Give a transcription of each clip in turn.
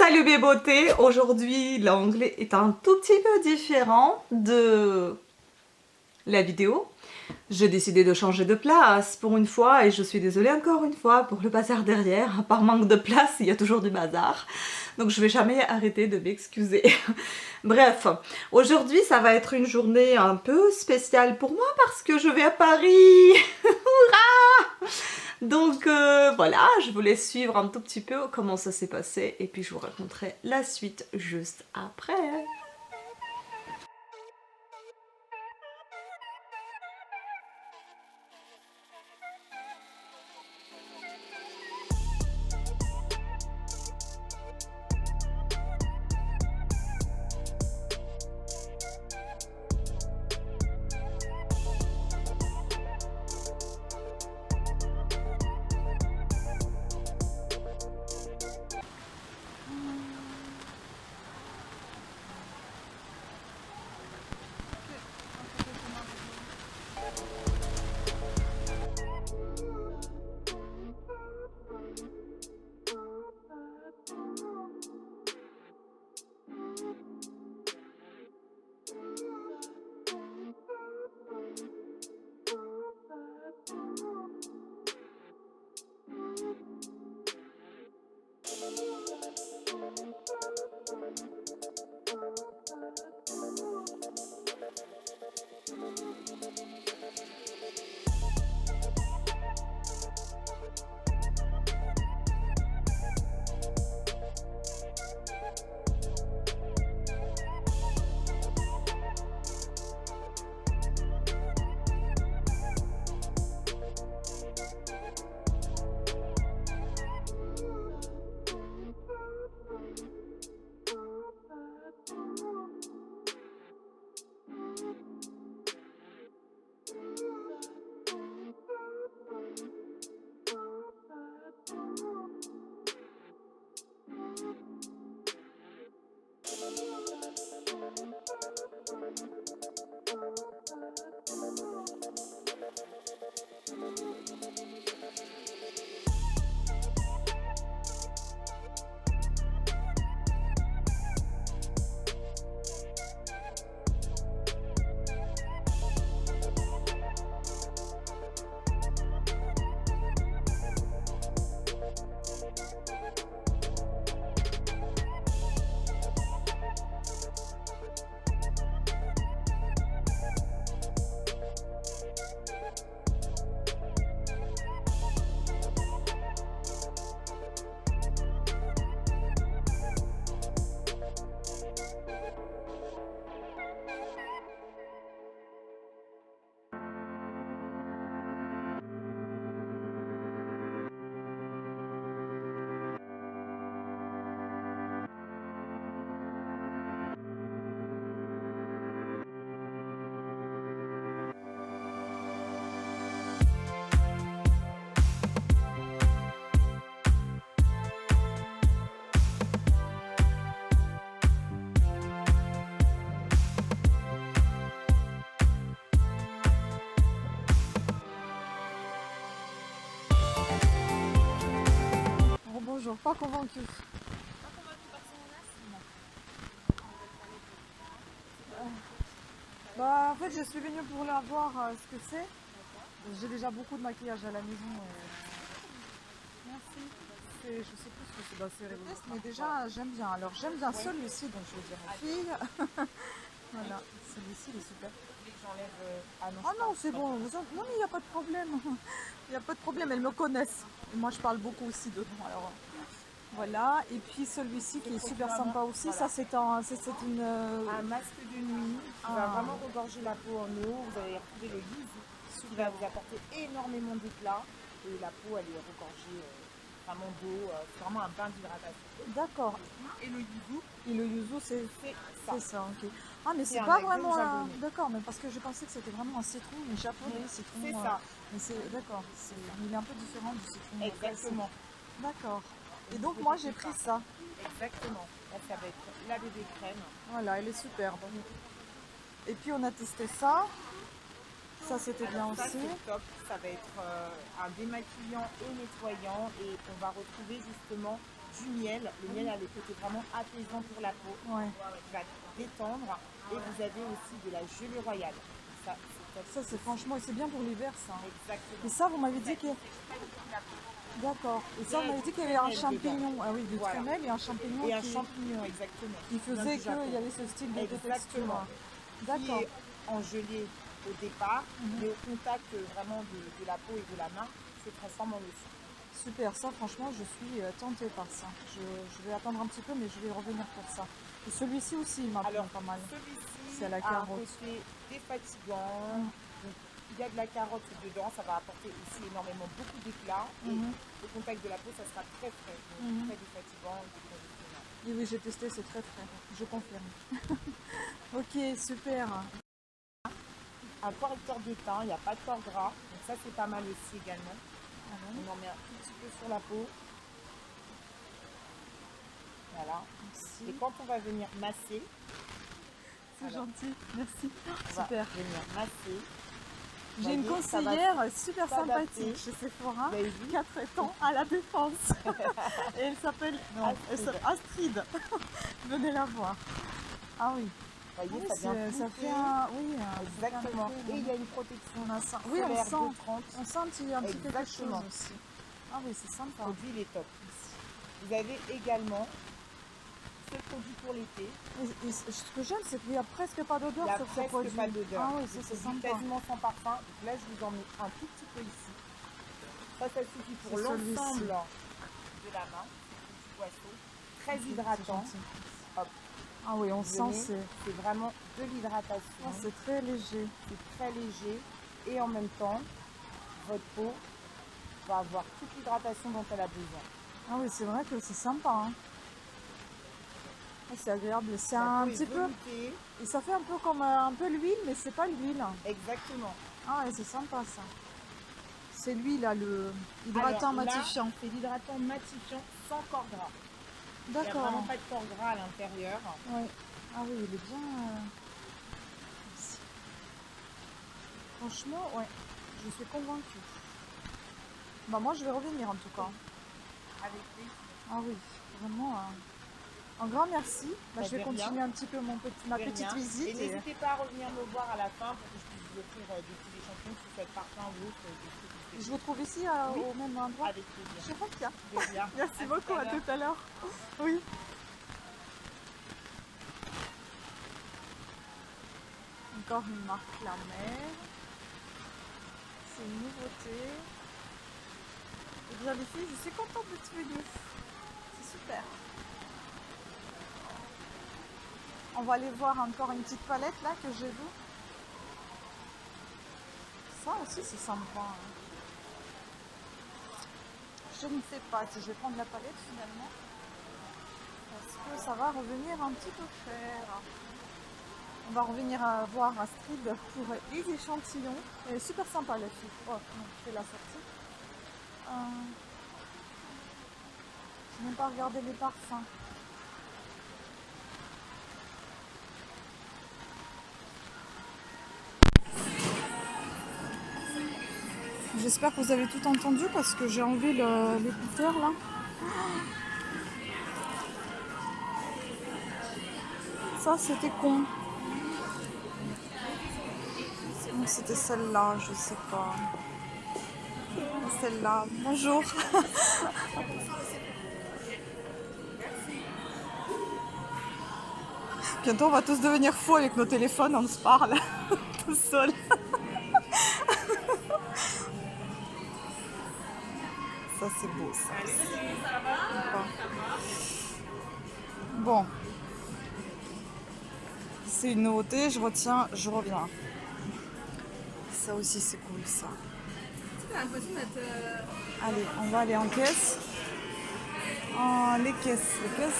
Salut mes beautés, aujourd'hui l'anglais est un tout petit peu différent de la vidéo. J'ai décidé de changer de place pour une fois et je suis désolée encore une fois pour le bazar derrière. Par manque de place, il y a toujours du bazar. Donc je vais jamais arrêter de m'excuser. Bref, aujourd'hui ça va être une journée un peu spéciale pour moi parce que je vais à Paris. Hurrah! Donc voilà, je vous laisse suivre un tout petit peu comment ça s'est passé et puis je vous raconterai la suite juste après. Bonjour, pas convaincu. Bah, en fait, je suis venue pour la voir ce que c'est. J'ai déjà beaucoup de maquillage à la maison. Merci. Je sais plus ce que c'est. Bah, c'est Revlon, mais déjà, j'aime bien. Alors, j'aime bien celui-ci, donc je vais dire aux filles. Voilà, celui-ci, il est super. Ah non, c'est bon. Non, mais il n'y a pas de problème. Il n'y a pas de problème, elles me connaissent. Et moi, je parle beaucoup aussi dedans. Alors, voilà, et puis celui-ci qui est super sympa aussi, ça c'est une... Un masque de nuit qui va vraiment regorger la peau en eau. Vous allez retrouver le yuzu qui va vous apporter énormément d'éclat. Et la peau, elle est regorgée vraiment d'eau. C'est vraiment un bain d'hydratation. D'accord. Et le yuzu, Et le yuzu, c'est ça. ça, ok. Ah, mais c'est un pas exo vraiment un... japonais. D'accord, mais parce que je pensais que c'était vraiment un citron, mais japonais, citron... C'est ça. Mais c'est... D'accord, il est un peu différent du citron. Exactement. D'accord. Et donc moi j'ai pris ça. Exactement. Là, ça va être la bébé crème. Voilà, elle est superbe. Et puis on a testé ça. Ça, c'était bien Ça, aussi. c'est top. Ça va être un démaquillant et nettoyant. Et on va retrouver justement du miel. Le miel a le côté vraiment apaisant pour la peau. Ouais. Qui va détendre. Et vous avez aussi de la gelée royale. Ça, c'est top. Ça, c'est franchement, c'est bien pour l'hiver, ça. Exactement. Et ça, vous m'avez dit que... La peau. D'accord. Et ça, vous m'avez dit qu'il y avait un champignon. Ah oui, du trémel et un champignon Et un champignon, exactement. qui faisait qu'il y avait ce style de texture. Exactement. D'accord. Qui est en gelée au départ, mais au contact vraiment de la peau et de la main, se transforme en lotion. Super, ça franchement je suis tentée par ça. Je vais attendre un petit peu mais je vais revenir pour ça. Et celui-ci aussi il m'a plu pas mal. Celui-ci C'est la a un carotte. côté défatigant. Donc, il y a de la carotte dedans, ça va apporter aussi énormément beaucoup d'éclat. Et au contact de la peau, ça sera très frais, donc très défatigant et déconditionné. Et oui, j'ai testé, c'est très frais, je confirme. Ok, super. Un correcteur de teint, il n'y a pas de corps gras, donc ça c'est pas mal aussi également. On en met un tout petit peu sur la peau. Voilà. Merci. Et quand on va venir masser, C'est gentil, merci. on va Super. venir masser. J'ai une Voyez, ça va conseillère super s'adapter. sympathique chez Sephora, Vous avez vu 4 ans à la Défense. Et elle s'appelle Astrid. Venez la voir. Ah oui. Vous voyez, Ah ça oui, vient ça flouter. fait un... Oui, ça fait un Exactement. effet, Et il y a une protection on a ça. Oui, solaire on sent. de 30. On sent un petit quelque chose Exactement. aussi. Ah oui, c'est sympa. Le produit, il est top. Vous avez également ce produit pour l'été. Et ce que j'aime, c'est qu'il n'y a presque pas Il d'odeur n'y a sur ce presque produit. pas d'odeur. Ah oui, ça Le c'est produit sympa. quasiment sans parfum. Donc là, je vous en mets un tout petit peu ici. Ça suffit pour C'est celui-ci. l'ensemble de la main. Du poisson. Très hydratant. Hop. Ah oui, on Venez, sent c'est vraiment de l'hydratation. c'est très léger. C'est très léger. Et en même temps, votre peau va avoir toute l'hydratation dont elle a besoin. Ah oui, c'est vrai que c'est sympa. Hein. Ah, c'est agréable. C'est La un peau est petit peu... veloutée. Et ça fait un peu comme un peu l'huile, mais c'est pas l'huile. Exactement. Ah ouais, c'est sympa ça. C'est lui là, le hydratant Alors, là, matifiant. c'est l'hydratant matifiant sans corps gras. Il n'y a D'accord. vraiment pas de corps gras à l'intérieur. Ouais. Ah oui, il est bien. Ici. Franchement, ouais, je suis convaincue. Bah moi, je vais revenir en tout cas. Avec plaisir. Ah oui, vraiment. Un grand merci. Bah, je vais de continuer rien. un petit peu ma De petite rien. visite. Et n'hésitez pas à revenir me voir à la fin pour que je puisse vous offrir des petits échantillons, que ce soit de parfum ou autre. Des Je vous trouve ici Oui. au même endroit. Avec plaisir. Je reviens. De rien. Merci beaucoup, tout à à l'heure. tout à l'heure. Oui. Encore une marque La Mer. C'est une nouveauté. Et bien les filles, je suis contente d'être venue. C'est super. On va aller voir encore une petite palette là que j'ai vue. Ça aussi c'est sympa. Hein. Je ne sais pas si je vais prendre la palette finalement. Parce que ça va revenir un petit peu cher. On va revenir à voir Astrid pour les échantillons. Elle est super sympa la fille. Oh non, je fais la sortie. Je n'ai même pas regardé les parfums. J'espère que vous avez tout entendu parce que j'ai enlevé l'écouteur là. Ça c'était con. C'était celle-là, je sais pas. Celle-là. Bonjour. Bientôt on va tous devenir fous avec nos téléphones, on se parle tout seul. Ça c'est beau ça. Bon. C'est une nouveauté, je retiens, je reviens. Ça aussi c'est cool ça. Allez, on va aller en caisse. Les caisses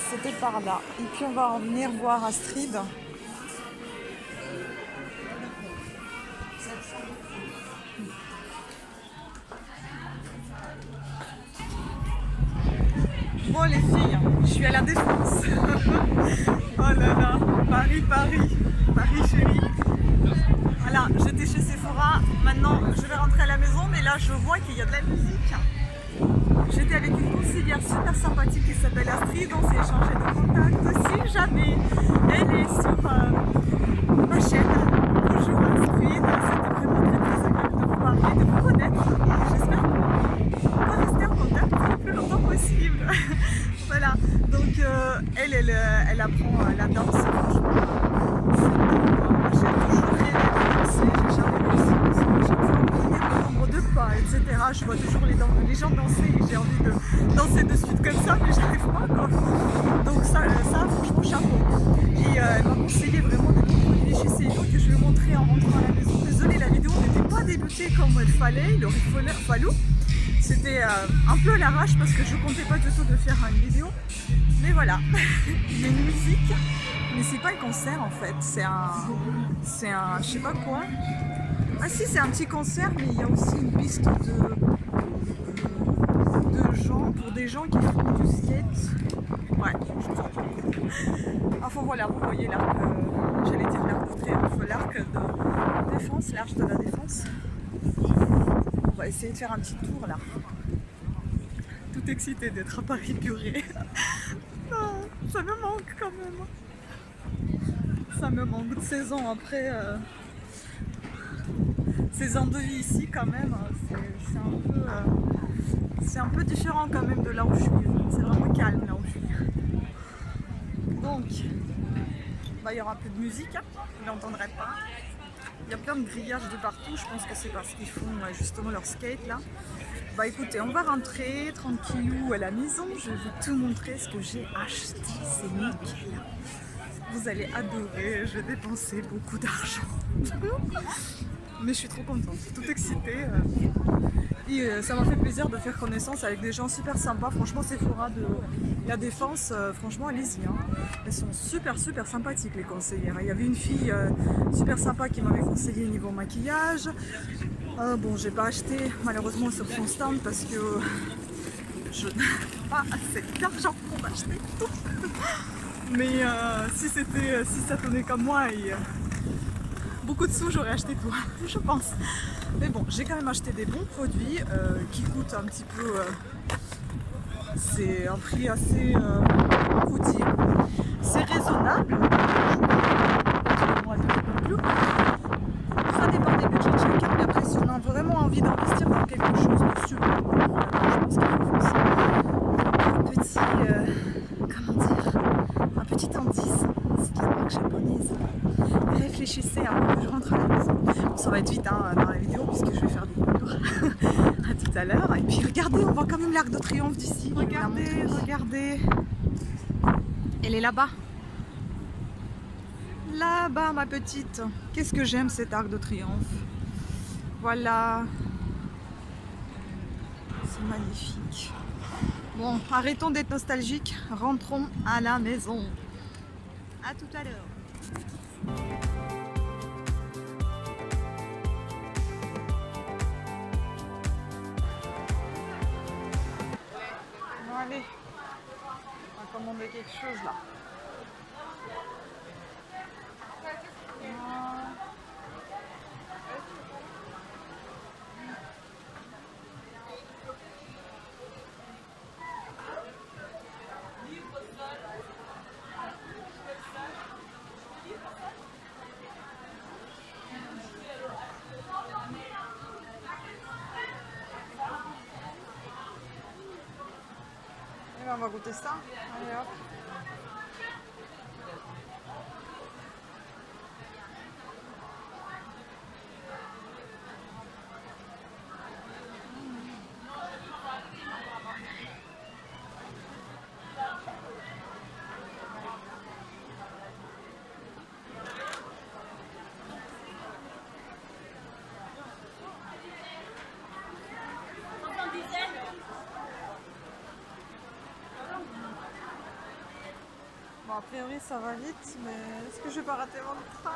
c'était par là. Et puis on va revenir voir Astrid. Bon les filles, je suis à la Défense. Oh là là, Paris, Paris, Paris chérie. Voilà, j'étais chez Sephora, maintenant je vais rentrer à la maison, mais là je vois qu'il y a de la musique. J'étais avec une conseillère super sympathique qui s'appelle Astrid, on s'est échangé de contacts. Si jamais elle est sur ma chaîne, bonjour Astrid, c'était vraiment très agréable de vous parler, de vous connaître. J'espère qu'on va rester en contact le plus longtemps possible. Voilà, donc elle apprend la danse, franchement. J'ai toujours rêvé de danser, j'ai jamais réussi parce que chaque fois on gagne le nombre de pas, etc. Je vois toujours les gens danser et j'ai envie de danser de suite comme ça, mais j'arrive pas quoi. Donc ça franchement chapeau. Et elle m'a conseillé vraiment de produits chez Seido que je vais montrer en rentrant à la maison. Désolée, la vidéo n'était pas débutée comme il fallait, il aurait fallu. C'était un peu à l'arrache parce que je comptais pas du tout de faire une vidéo. Mais voilà, il y a une musique, mais c'est pas un concert en fait, c'est un, je sais pas quoi. Ah si, c'est un petit concert, mais il y a aussi une piste de gens, pour des gens qui font du skate. Ouais, je crois. Enfin voilà, vous voyez l'arc, j'allais dire l'arc de triomphe, l'arc de défense, l'arche de la Défense. On va essayer de faire un petit tour là. Tout excitée d'être à Paris, purée. Oh, ça me manque quand même. Ça me manque 16 ans après. 16 ans de vie ici quand même. C'est un peu différent quand même de là où je suis. C'est vraiment calme là où je suis. Donc, bah, il y aura un peu de musique, hein. Vous n'entendrez pas. Il y a plein de grillages de partout. Je pense que c'est parce qu'ils font justement leur skate là. Bah écoutez, on va rentrer tranquillou à la maison. Je vais vous tout montrer ce que j'ai acheté. C'est nickel. Vous allez adorer. Je vais dépenser beaucoup d'argent. Mais je suis trop contente, toute excitée. Et ça m'a fait plaisir de faire connaissance avec des gens super sympas. Franchement, Sephora de la Défense, franchement, allez-y. Hein. Elles sont super sympathiques, les conseillères. Il y avait une fille super sympa qui m'avait conseillé niveau maquillage. Bon, j'ai pas acheté malheureusement sur son stand parce que je n'ai pas assez d'argent pour acheter tout. Mais si ça tenait comme moi et beaucoup de sous, j'aurais acheté tout, je pense. Mais bon, j'ai quand même acheté des bons produits qui coûtent un petit peu. C'est un prix assez, comment vous dire, c'est raisonnable. Ça dépend des budgets de chacun, mais après si on a vraiment envie d'investir dans quelque chose de super bon, je pense qu'il faut faire un petit, comment dire, un petit indice, c'est de la marque japonaise. Réfléchissez avant que je rentre à la maison. Bon, ça va être vite hein, dans la vidéo puisque je vais faire des coupures. À tout à l'heure. Et puis regardez, on voit quand même l'Arc de Triomphe d'ici. Regardez. Elle est là-bas. Là-bas, ma petite. Qu'est-ce que j'aime cet Arc de Triomphe. Voilà. C'est magnifique. Bon, arrêtons d'être nostalgiques. Rentrons à la maison. À tout à l'heure. Bon allez, on va commander quelque chose là. Et on va goûter ça. Allez hop. Bon, a priori ça va vite, mais est-ce que je vais pas rater mon train?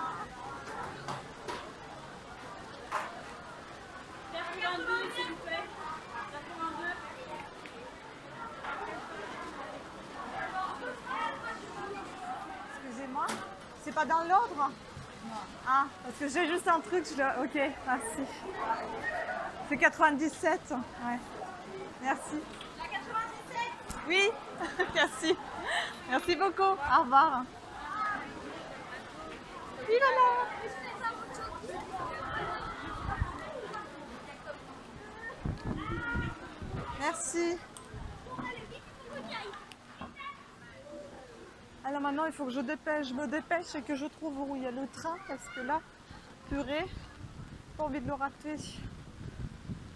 82 s'il vous plaît. 82. pas dans l'ordre? Ah, parce que j'ai juste un truc, ok, merci. C'est 97, ouais. Merci. La 97? Oui, merci. Merci beaucoup. Au revoir. Merci. Alors maintenant, il faut que je me dépêche et que je trouve où il y a le train parce que là, purée, pas envie de le rater.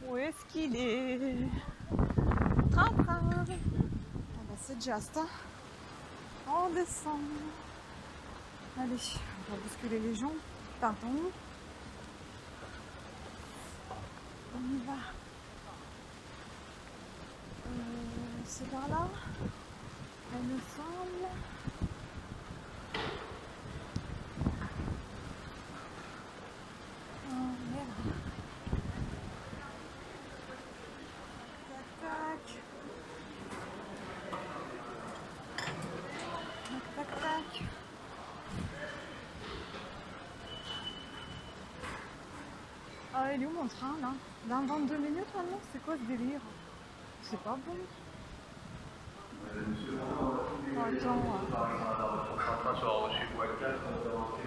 Où est-ce qu'il est? Train. Ah bah c'est just. Hein. On descend. Allez, on va bousculer les gens. Pardon. On y va. C'est par là. Elle me semble. Oh merde. Tac. Tac. Ah, il est où mon train là? Dans 22 minutes maintenant? C'est quoi ce délire? C'est pas bon. Oh, attends.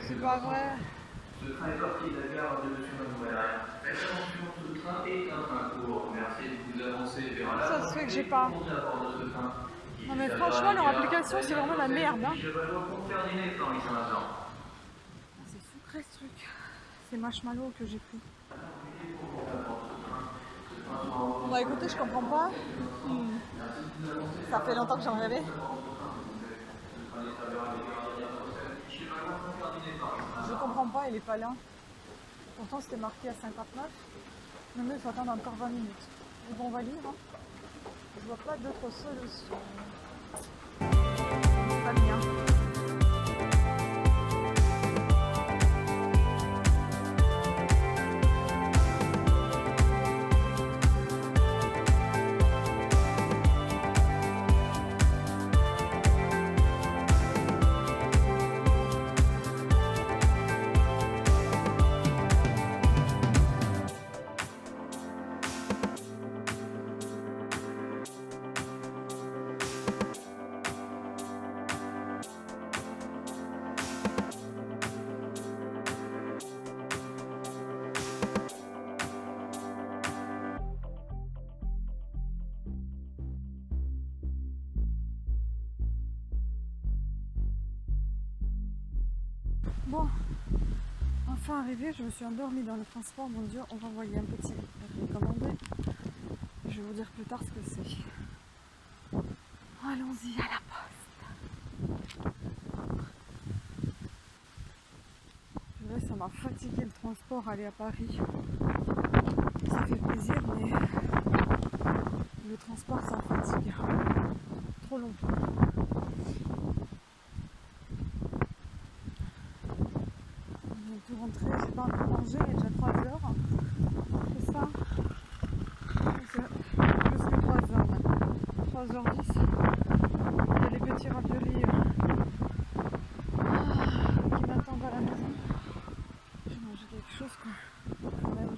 C'est pas vrai. Ce train est parti de la gare de Monsieur-Manoual. Attention, ce train est un train court. Merci de vous avancer vers la. Ça se fait que j'ai pas. Non mais franchement, leur application, c'est vraiment la merde. Hein. C'est sucré ce truc. C'est marshmallow que j'ai pris. Bah écoutez, je comprends pas. Ça fait longtemps que j'en rêvais. Je comprends pas, il est pas là. Pourtant c'était marqué à 59. Non mais il faut attendre encore 20 minutes. Et bon, on va lire. Hein. Je vois pas d'autre solution. Pas bien. Bon, enfin arrivé, je me suis endormie dans le transport, mon Dieu, on va envoyer un petit recommandé. Je vais vous dire plus tard ce que c'est. Allons-y à la poste. Là, ça m'a fatigué le transport, aller à Paris. Ça fait plaisir, mais le transport, ça me fatigue. Trop longtemps. Tout rentré, j'ai pas encore mangé, il est déjà 3 heures. C'est ça? Plus que 3 heures maintenant. 3h10. Il y a les petits raviolis qui m'attendent à la maison. Je vais manger quelque chose quand même.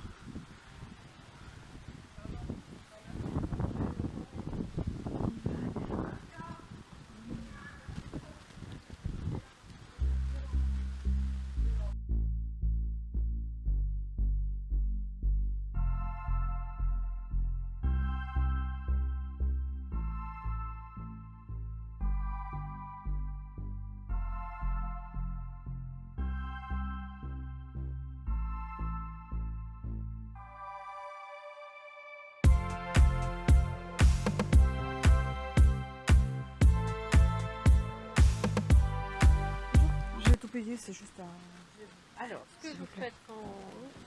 Je vais tout payer, c'est juste un... Alors, ce que vous faites quand...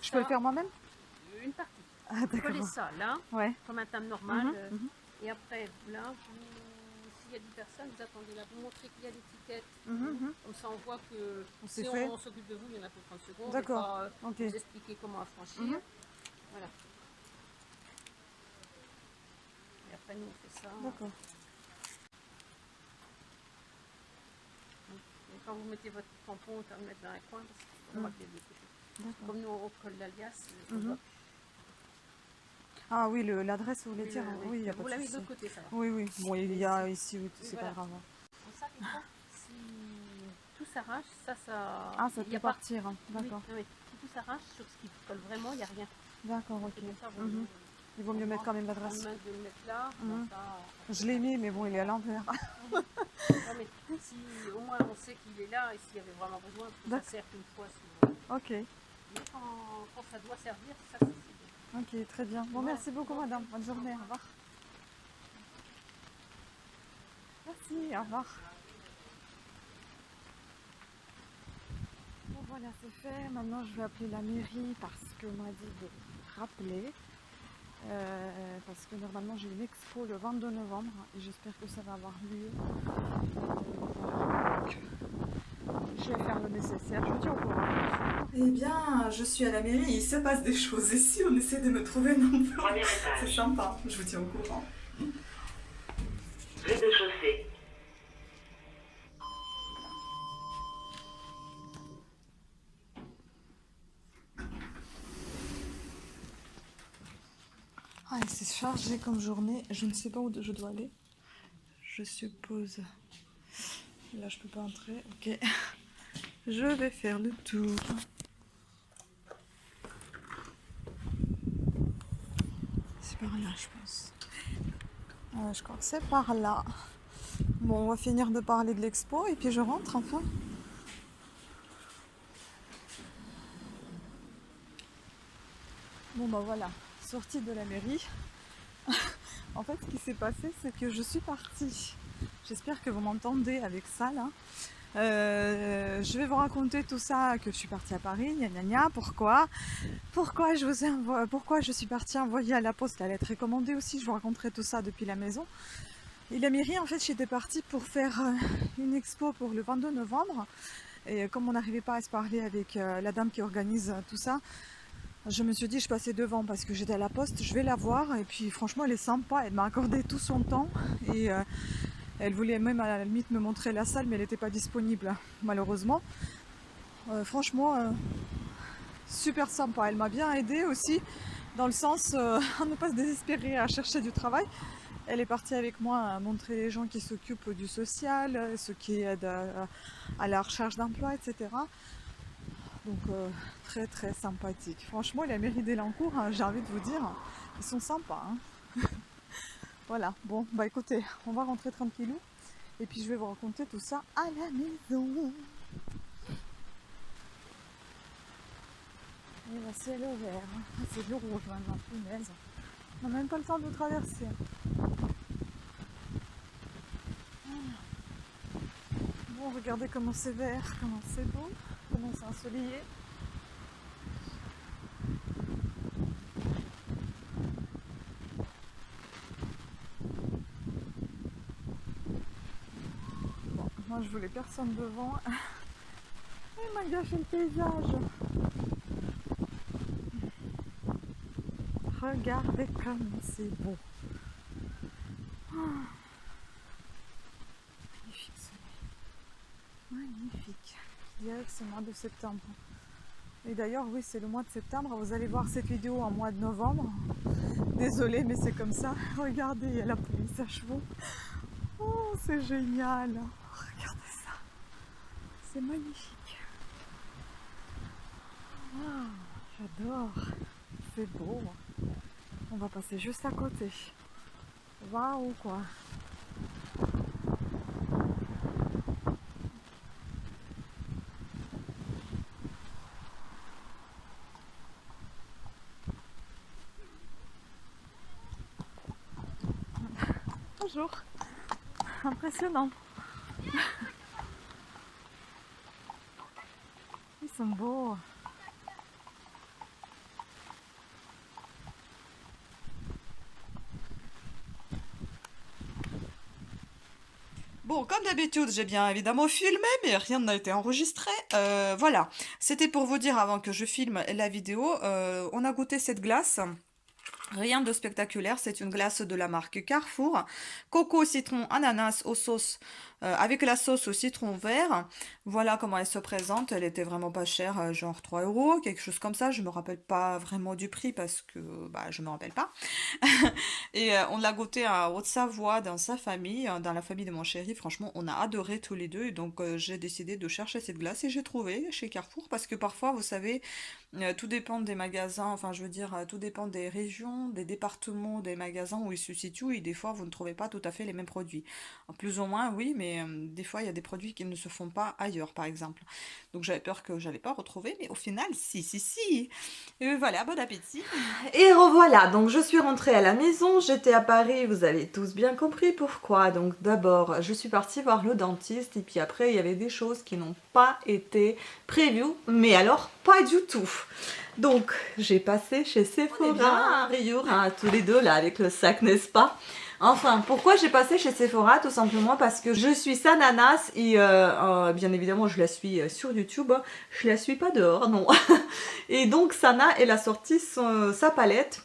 Je peux le faire moi-même? Une partie. Ah Vous d'accord. collez ça là, Ouais. comme un table normal. Mhm. Et après, là, s'il y a 10 personnes, vous attendez là. Vous montrez qu'il y a l'étiquette. Mhm. Comme ça, on voit que C'est si fait. on s'occupe de vous, il y en a pour 30 secondes. D'accord. Et pas, Ok. vous expliquer comment affranchir. Mhm. Voilà. Et après, nous, on fait ça. D'accord. Donc, quand vous mettez votre tampon, autant le mettre dans un coin parce qu'on va les deux côtés. D'accord. Comme nous, on colle l'alias. on Mhm. voit. Ah oui, l'adresse, vous voulez dire? Oui, il n'y a pas Vous de l'avez de souci. l'autre côté, ça va. Oui, oui. Bon, il y a ici, oui, c'est voilà. pas grave. Pour ça, des fois, si tout s'arrache, ça. Ah, ça il y peut a pas. partir, hein. D'accord. Oui, oui. Si tout s'arrache, sur ce qui colle vraiment, il n'y a rien. D'accord, ok. C'est pour ça, Mhm. Il vaut mieux mettre quand même l'adresse. de le mettre là. Mhm. Comme ça, Je l'ai mis, mais bon, il est à l'envers. non, mais si au moins on sait qu'il est là et s'il y avait vraiment besoin, ça D'accord. sert qu'une fois souvent. Ok, Mais quand ça doit servir, ça c'est bien. ok, très bien. Bon, Voilà. merci beaucoup, madame. Bonne journée, au revoir. Merci, au revoir. Bon, voilà, c'est fait. Maintenant, je vais appeler la mairie parce qu'on m'a dit de rappeler. Parce que normalement, j'ai une expo le 22 novembre et j'espère que ça va avoir lieu. Donc, je vais faire le nécessaire. Je vous tiens au courant. Eh bien, je suis à la mairie, il se passe des choses. Et si on essaie de me trouver non plus, c'est sympa. Je vous tiens au courant. Rez-de-chaussée. Ah, et c'est chargé comme journée. Je ne sais pas où je dois aller. Je suppose. Là, je peux pas entrer. Ok. Je vais faire le tour. C'est par là, je pense. Je crois que c'est par là. Bon, on va finir de parler de l'expo et puis je rentre enfin. Bon, bah voilà. Sortie de la mairie. En fait, ce qui s'est passé, c'est que je suis partie. J'espère que vous m'entendez avec ça, là. Je vais vous raconter tout ça, que je suis partie à Paris, gna gna gna, pourquoi je suis partie envoyer à la poste la lettre recommandée aussi, je vous raconterai tout ça depuis la maison. Et la mairie, en fait, j'étais partie pour faire une expo pour le 22 novembre. Et comme on n'arrivait pas à se parler avec la dame qui organise tout ça, je me suis dit, je passais devant parce que j'étais à la poste, je vais la voir. Et puis franchement, elle est sympa, elle m'a accordé tout son temps. Et elle voulait même à la limite me montrer la salle, mais elle n'était pas disponible, malheureusement. Franchement, super sympa. Elle m'a bien aidée aussi, dans le sens à ne pas se désespérer à chercher du travail. Elle est partie avec moi à montrer les gens qui s'occupent du social, ceux qui aident à la recherche d'emploi, etc. Donc très très sympathique. Franchement, la mairie d'Elancourt, hein, j'ai envie de vous dire, ils sont sympas. Hein. Voilà, bon, bah écoutez, on va rentrer tranquillou. Et puis je vais vous raconter tout ça à la maison. Et là c'est le vert, hein. C'est du rouge maintenant, punaise. On n'a même pas le temps de traverser. Bon, regardez comment c'est vert, comment c'est beau, comment c'est ensoleillé. Bon, moi je voulais personne devant. Il m'a gâché le paysage. Regardez comme c'est beau. Oh. Magnifique soleil. Magnifique. Je dirais que c'est le mois de septembre. Et d'ailleurs, oui, c'est le mois de septembre. Vous allez voir cette vidéo en mois de novembre. Désolée, mais c'est comme ça. Regardez, il y a la police à chevaux. Oh, c'est génial. Regardez ça. C'est magnifique. Oh, j'adore. C'est beau. On va passer juste à côté. Waouh, quoi. Bonjour. Impressionnant. Ils sont beaux. Bon, comme d'habitude, j'ai bien évidemment filmé, mais rien n'a été enregistré. Voilà, c'était pour vous dire avant que je filme la vidéo, on a goûté cette glace. Rien de spectaculaire, c'est une glace de la marque Carrefour. Coco, citron, ananas aux sauces avec la sauce au citron vert. Voilà comment elle se présente. Elle était vraiment pas chère, genre 3 euros, quelque chose comme ça. Je me rappelle pas vraiment du prix parce que bah, je me rappelle pas. Et on l'a goûté à Haute-Savoie dans sa famille, dans la famille de mon chéri. Franchement, on a adoré tous les deux. Et donc, j'ai décidé de chercher cette glace et j'ai trouvé chez Carrefour parce que parfois, vous savez, tout dépend des magasins. Enfin, je veux dire, tout dépend des régions, des départements, des magasins où ils se situent. Et des fois, vous ne trouvez pas tout à fait les mêmes produits. Plus ou moins, oui, mais des fois, il y a des produits qui ne se font pas ailleurs, par exemple. Donc, j'avais peur que j'allais pas retrouver, mais au final, si. Et voilà, bon appétit. Et revoilà, donc je suis rentrée à la maison, j'étais à Paris, vous avez tous bien compris pourquoi. Donc d'abord, je suis partie voir le dentiste et puis après, il y avait des choses qui n'ont pas été prévues, mais alors pas du tout. Donc, j'ai passé chez Sephora, Riour, hein, tous les deux là avec le sac, n'est-ce pas? Enfin, pourquoi j'ai passé chez Sephora? Tout simplement parce que je suis sa nanas et bien évidemment je la suis sur YouTube, je la suis pas dehors, non. Et donc Sana, elle a sorti sa palette.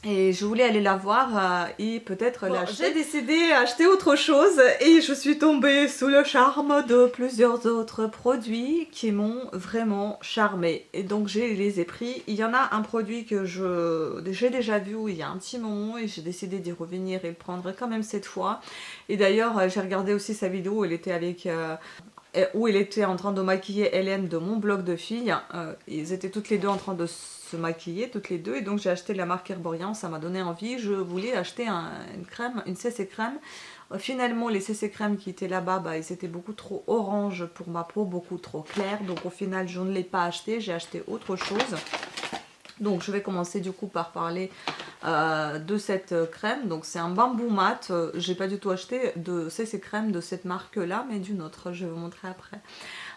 Et je voulais aller la voir et peut-être l'acheter. J'ai décidé d'acheter autre chose et je suis tombée sous le charme de plusieurs autres produits qui m'ont vraiment charmée. Et donc je les ai pris. Il y en a un produit que j'ai déjà vu il y a un petit moment et j'ai décidé d'y revenir et le prendre quand même cette fois. Et d'ailleurs j'ai regardé aussi sa vidéo où elle était avec... où il était en train de maquiller Hélène de mon blog de filles. Ils étaient toutes les deux en train de se maquiller, toutes les deux. Et donc j'ai acheté la marque Herborian, ça m'a donné envie. Je voulais acheter une crème, une CC crème. Finalement, les CC crèmes qui étaient là-bas, bah, ils étaient beaucoup trop orange pour ma peau, beaucoup trop clair. Donc au final, je ne l'ai pas acheté, j'ai acheté autre chose. Donc je vais commencer du coup par parler de cette crème. Donc c'est un bambou mat. J'ai pas du tout acheté de CC crème de cette marque là, mais d'une autre. Je vais vous montrer après.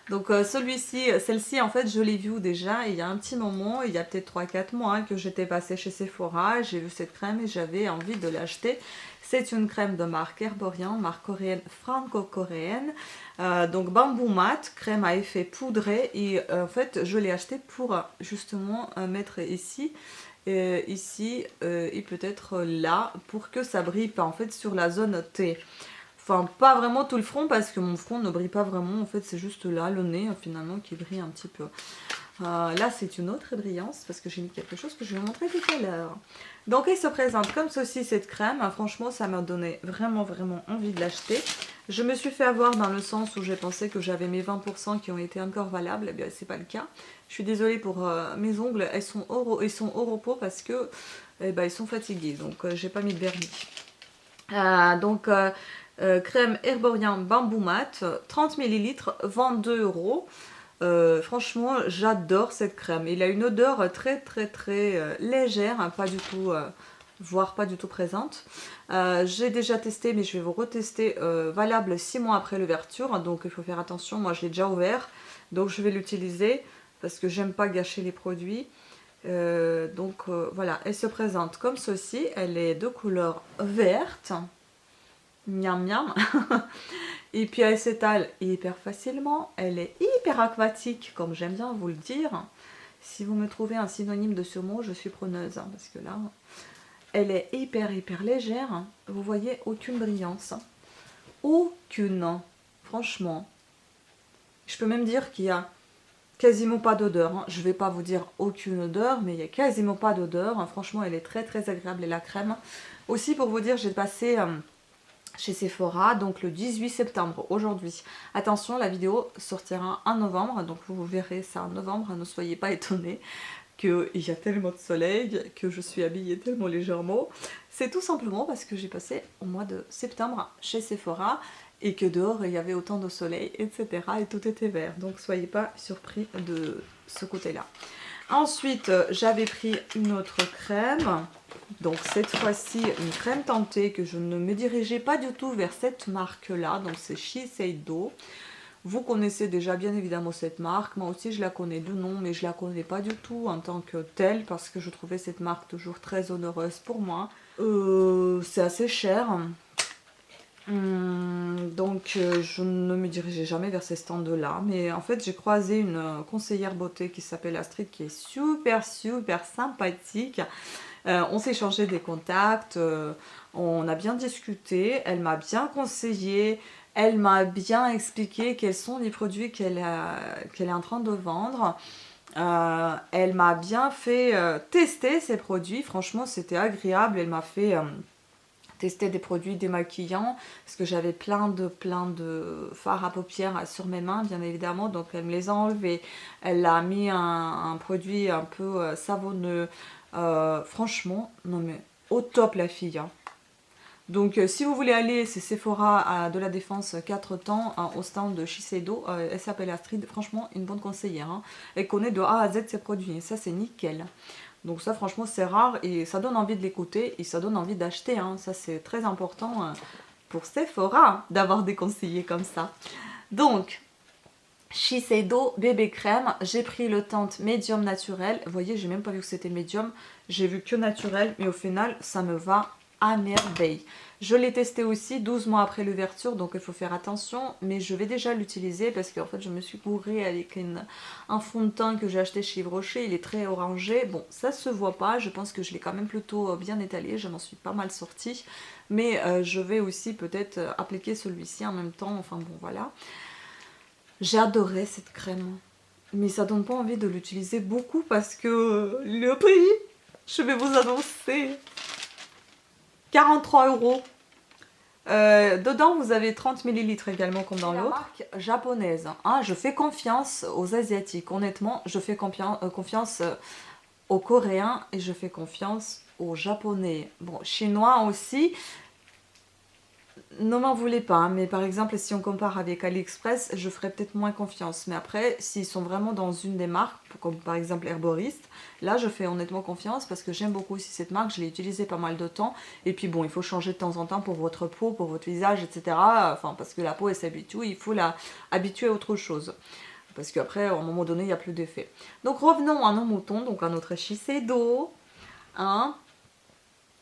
Donc celle-ci en fait je l'ai vue déjà il y a un petit moment, il y a peut-être 3-4 mois que j'étais passée chez Sephora, j'ai vu cette crème et j'avais envie de l'acheter. C'est une crème de marque Herborian, marque coréenne, franco-coréenne. Donc bambou mat, crème à effet poudré et en fait je l'ai acheté pour justement mettre ici. Ici et peut-être là pour que ça brille pas en fait sur la zone T. Enfin, pas vraiment tout le front parce que mon front ne brille pas vraiment. En fait, c'est juste là, le nez, finalement, qui brille un petit peu. Là, c'est une autre brillance parce que j'ai mis quelque chose que je vais vous montrer tout à l'heure. Donc, elle se présente comme ceci, cette crème. Franchement, ça m'a donné vraiment envie de l'acheter. Je me suis fait avoir dans le sens où j'ai pensé que j'avais mes 20% qui ont été encore valables. Eh bien, c'est pas le cas. Je suis désolée pour mes ongles. Ils sont au repos parce que ils sont fatigués. Donc, j'ai pas mis de vernis. Crème Herborian Bambou Mat, 30 ml, 22 euros. Franchement, j'adore cette crème. Il a une odeur très légère, hein, pas du tout, voire pas du tout présente. J'ai déjà testé, mais je vais vous retester. Valable 6 mois après l'ouverture, donc il faut faire attention. Moi, je l'ai déjà ouvert, donc je vais l'utiliser parce que j'aime pas gâcher les produits. Voilà, elle se présente comme ceci. Elle est de couleur verte. Miam miam. Et puis elle s'étale hyper facilement. Elle est hyper aquatique, comme j'aime bien vous le dire. Si vous me trouvez un synonyme de ce mot, je suis preneuse. Hein, parce que là, elle est hyper légère. Vous voyez, aucune brillance. Aucune. Franchement. Je peux même dire qu'il y a quasiment pas d'odeur. Hein. Je vais pas vous dire aucune odeur, mais il y a quasiment pas d'odeur. Hein. Franchement, elle est très agréable. Et la crème. Aussi, pour vous dire, j'ai passé... chez Sephora, donc le 18 septembre, aujourd'hui. Attention, la vidéo sortira en novembre, donc vous verrez ça en novembre, ne soyez pas étonnés qu'il y a tellement de soleil, que je suis habillée tellement légèrement. C'est tout simplement parce que j'ai passé au mois de septembre chez Sephora, et que dehors il y avait autant de soleil, etc. et tout était vert, donc soyez pas surpris de ce côté-là. Ensuite, j'avais pris une autre crème. Donc cette fois-ci, une crème teintée que je ne me dirigeais pas du tout vers cette marque-là. Donc c'est Shiseido. Vous connaissez déjà bien évidemment cette marque. Moi aussi je la connais de nom, mais je la connais pas du tout en tant que telle parce que je trouvais cette marque toujours très onéreuse pour moi. C'est assez cher. Donc je ne me dirigeais jamais vers ces stands-là. Mais en fait j'ai croisé une conseillère beauté qui s'appelle Astrid qui est super sympathique. On s'est échangé des contacts, on a bien discuté, elle m'a bien conseillé, Elle m'a bien expliqué quels sont les produits qu'elle est en train de vendre. Elle m'a bien fait tester ces produits. Franchement, c'était agréable. Elle m'a fait tester des produits démaquillants parce que j'avais plein de fards à paupières sur mes mains, bien évidemment. Donc, elle me les a enlevés. Elle a mis un produit un peu savonneux. Franchement, non mais au top la fille, hein. Donc si vous voulez aller, c'est Sephora à de la Défense 4 temps au stand de Shiseido. Elle s'appelle Astrid, franchement une bonne conseillère, hein. Elle connaît de A à Z ses produits et ça c'est nickel. Donc ça franchement c'est rare et ça donne envie de l'écouter et ça donne envie d'acheter, hein. Ça c'est très important pour Sephora d'avoir des conseillers comme ça. Donc Shiseido bébé crème, j'ai pris le teinte médium naturel. Vous voyez, j'ai même pas vu que c'était médium, j'ai vu que naturel, mais au final ça me va à merveille. Je l'ai testé aussi 12 mois après l'ouverture, donc il faut faire attention, mais je vais déjà l'utiliser parce qu'en fait je me suis gourée avec un fond de teint que j'ai acheté chez Yves Rocher, il est très orangé. Bon, ça se voit pas, je pense que je l'ai quand même plutôt bien étalé, je m'en suis pas mal sortie, mais je vais aussi peut-être appliquer celui-ci en même temps, enfin bon voilà. J'ai adoré cette crème, mais ça donne pas envie de l'utiliser beaucoup parce que le prix, je vais vous annoncer, 43 €. Dedans, vous avez 30 ml également comme dans l'autre. Marque japonaise. Hein, je fais confiance aux Asiatiques. Honnêtement, je fais confiance aux Coréens et je fais confiance aux Japonais. Bon, Chinois aussi. Ne m'en voulez pas, hein, mais par exemple, si on compare avec AliExpress, je ferais peut-être moins confiance. Mais après, s'ils sont vraiment dans une des marques, comme par exemple Herboriste, là, je fais honnêtement confiance parce que j'aime beaucoup aussi cette marque. Je l'ai utilisée pas mal de temps. Et puis bon, il faut changer de temps en temps pour votre peau, pour votre visage, etc. Enfin, parce que la peau, elle s'habitue, il faut la habituer à autre chose. Parce qu'après, à un moment donné, il n'y a plus d'effet. Donc revenons à nos moutons, donc à notre Shiseido. Hein,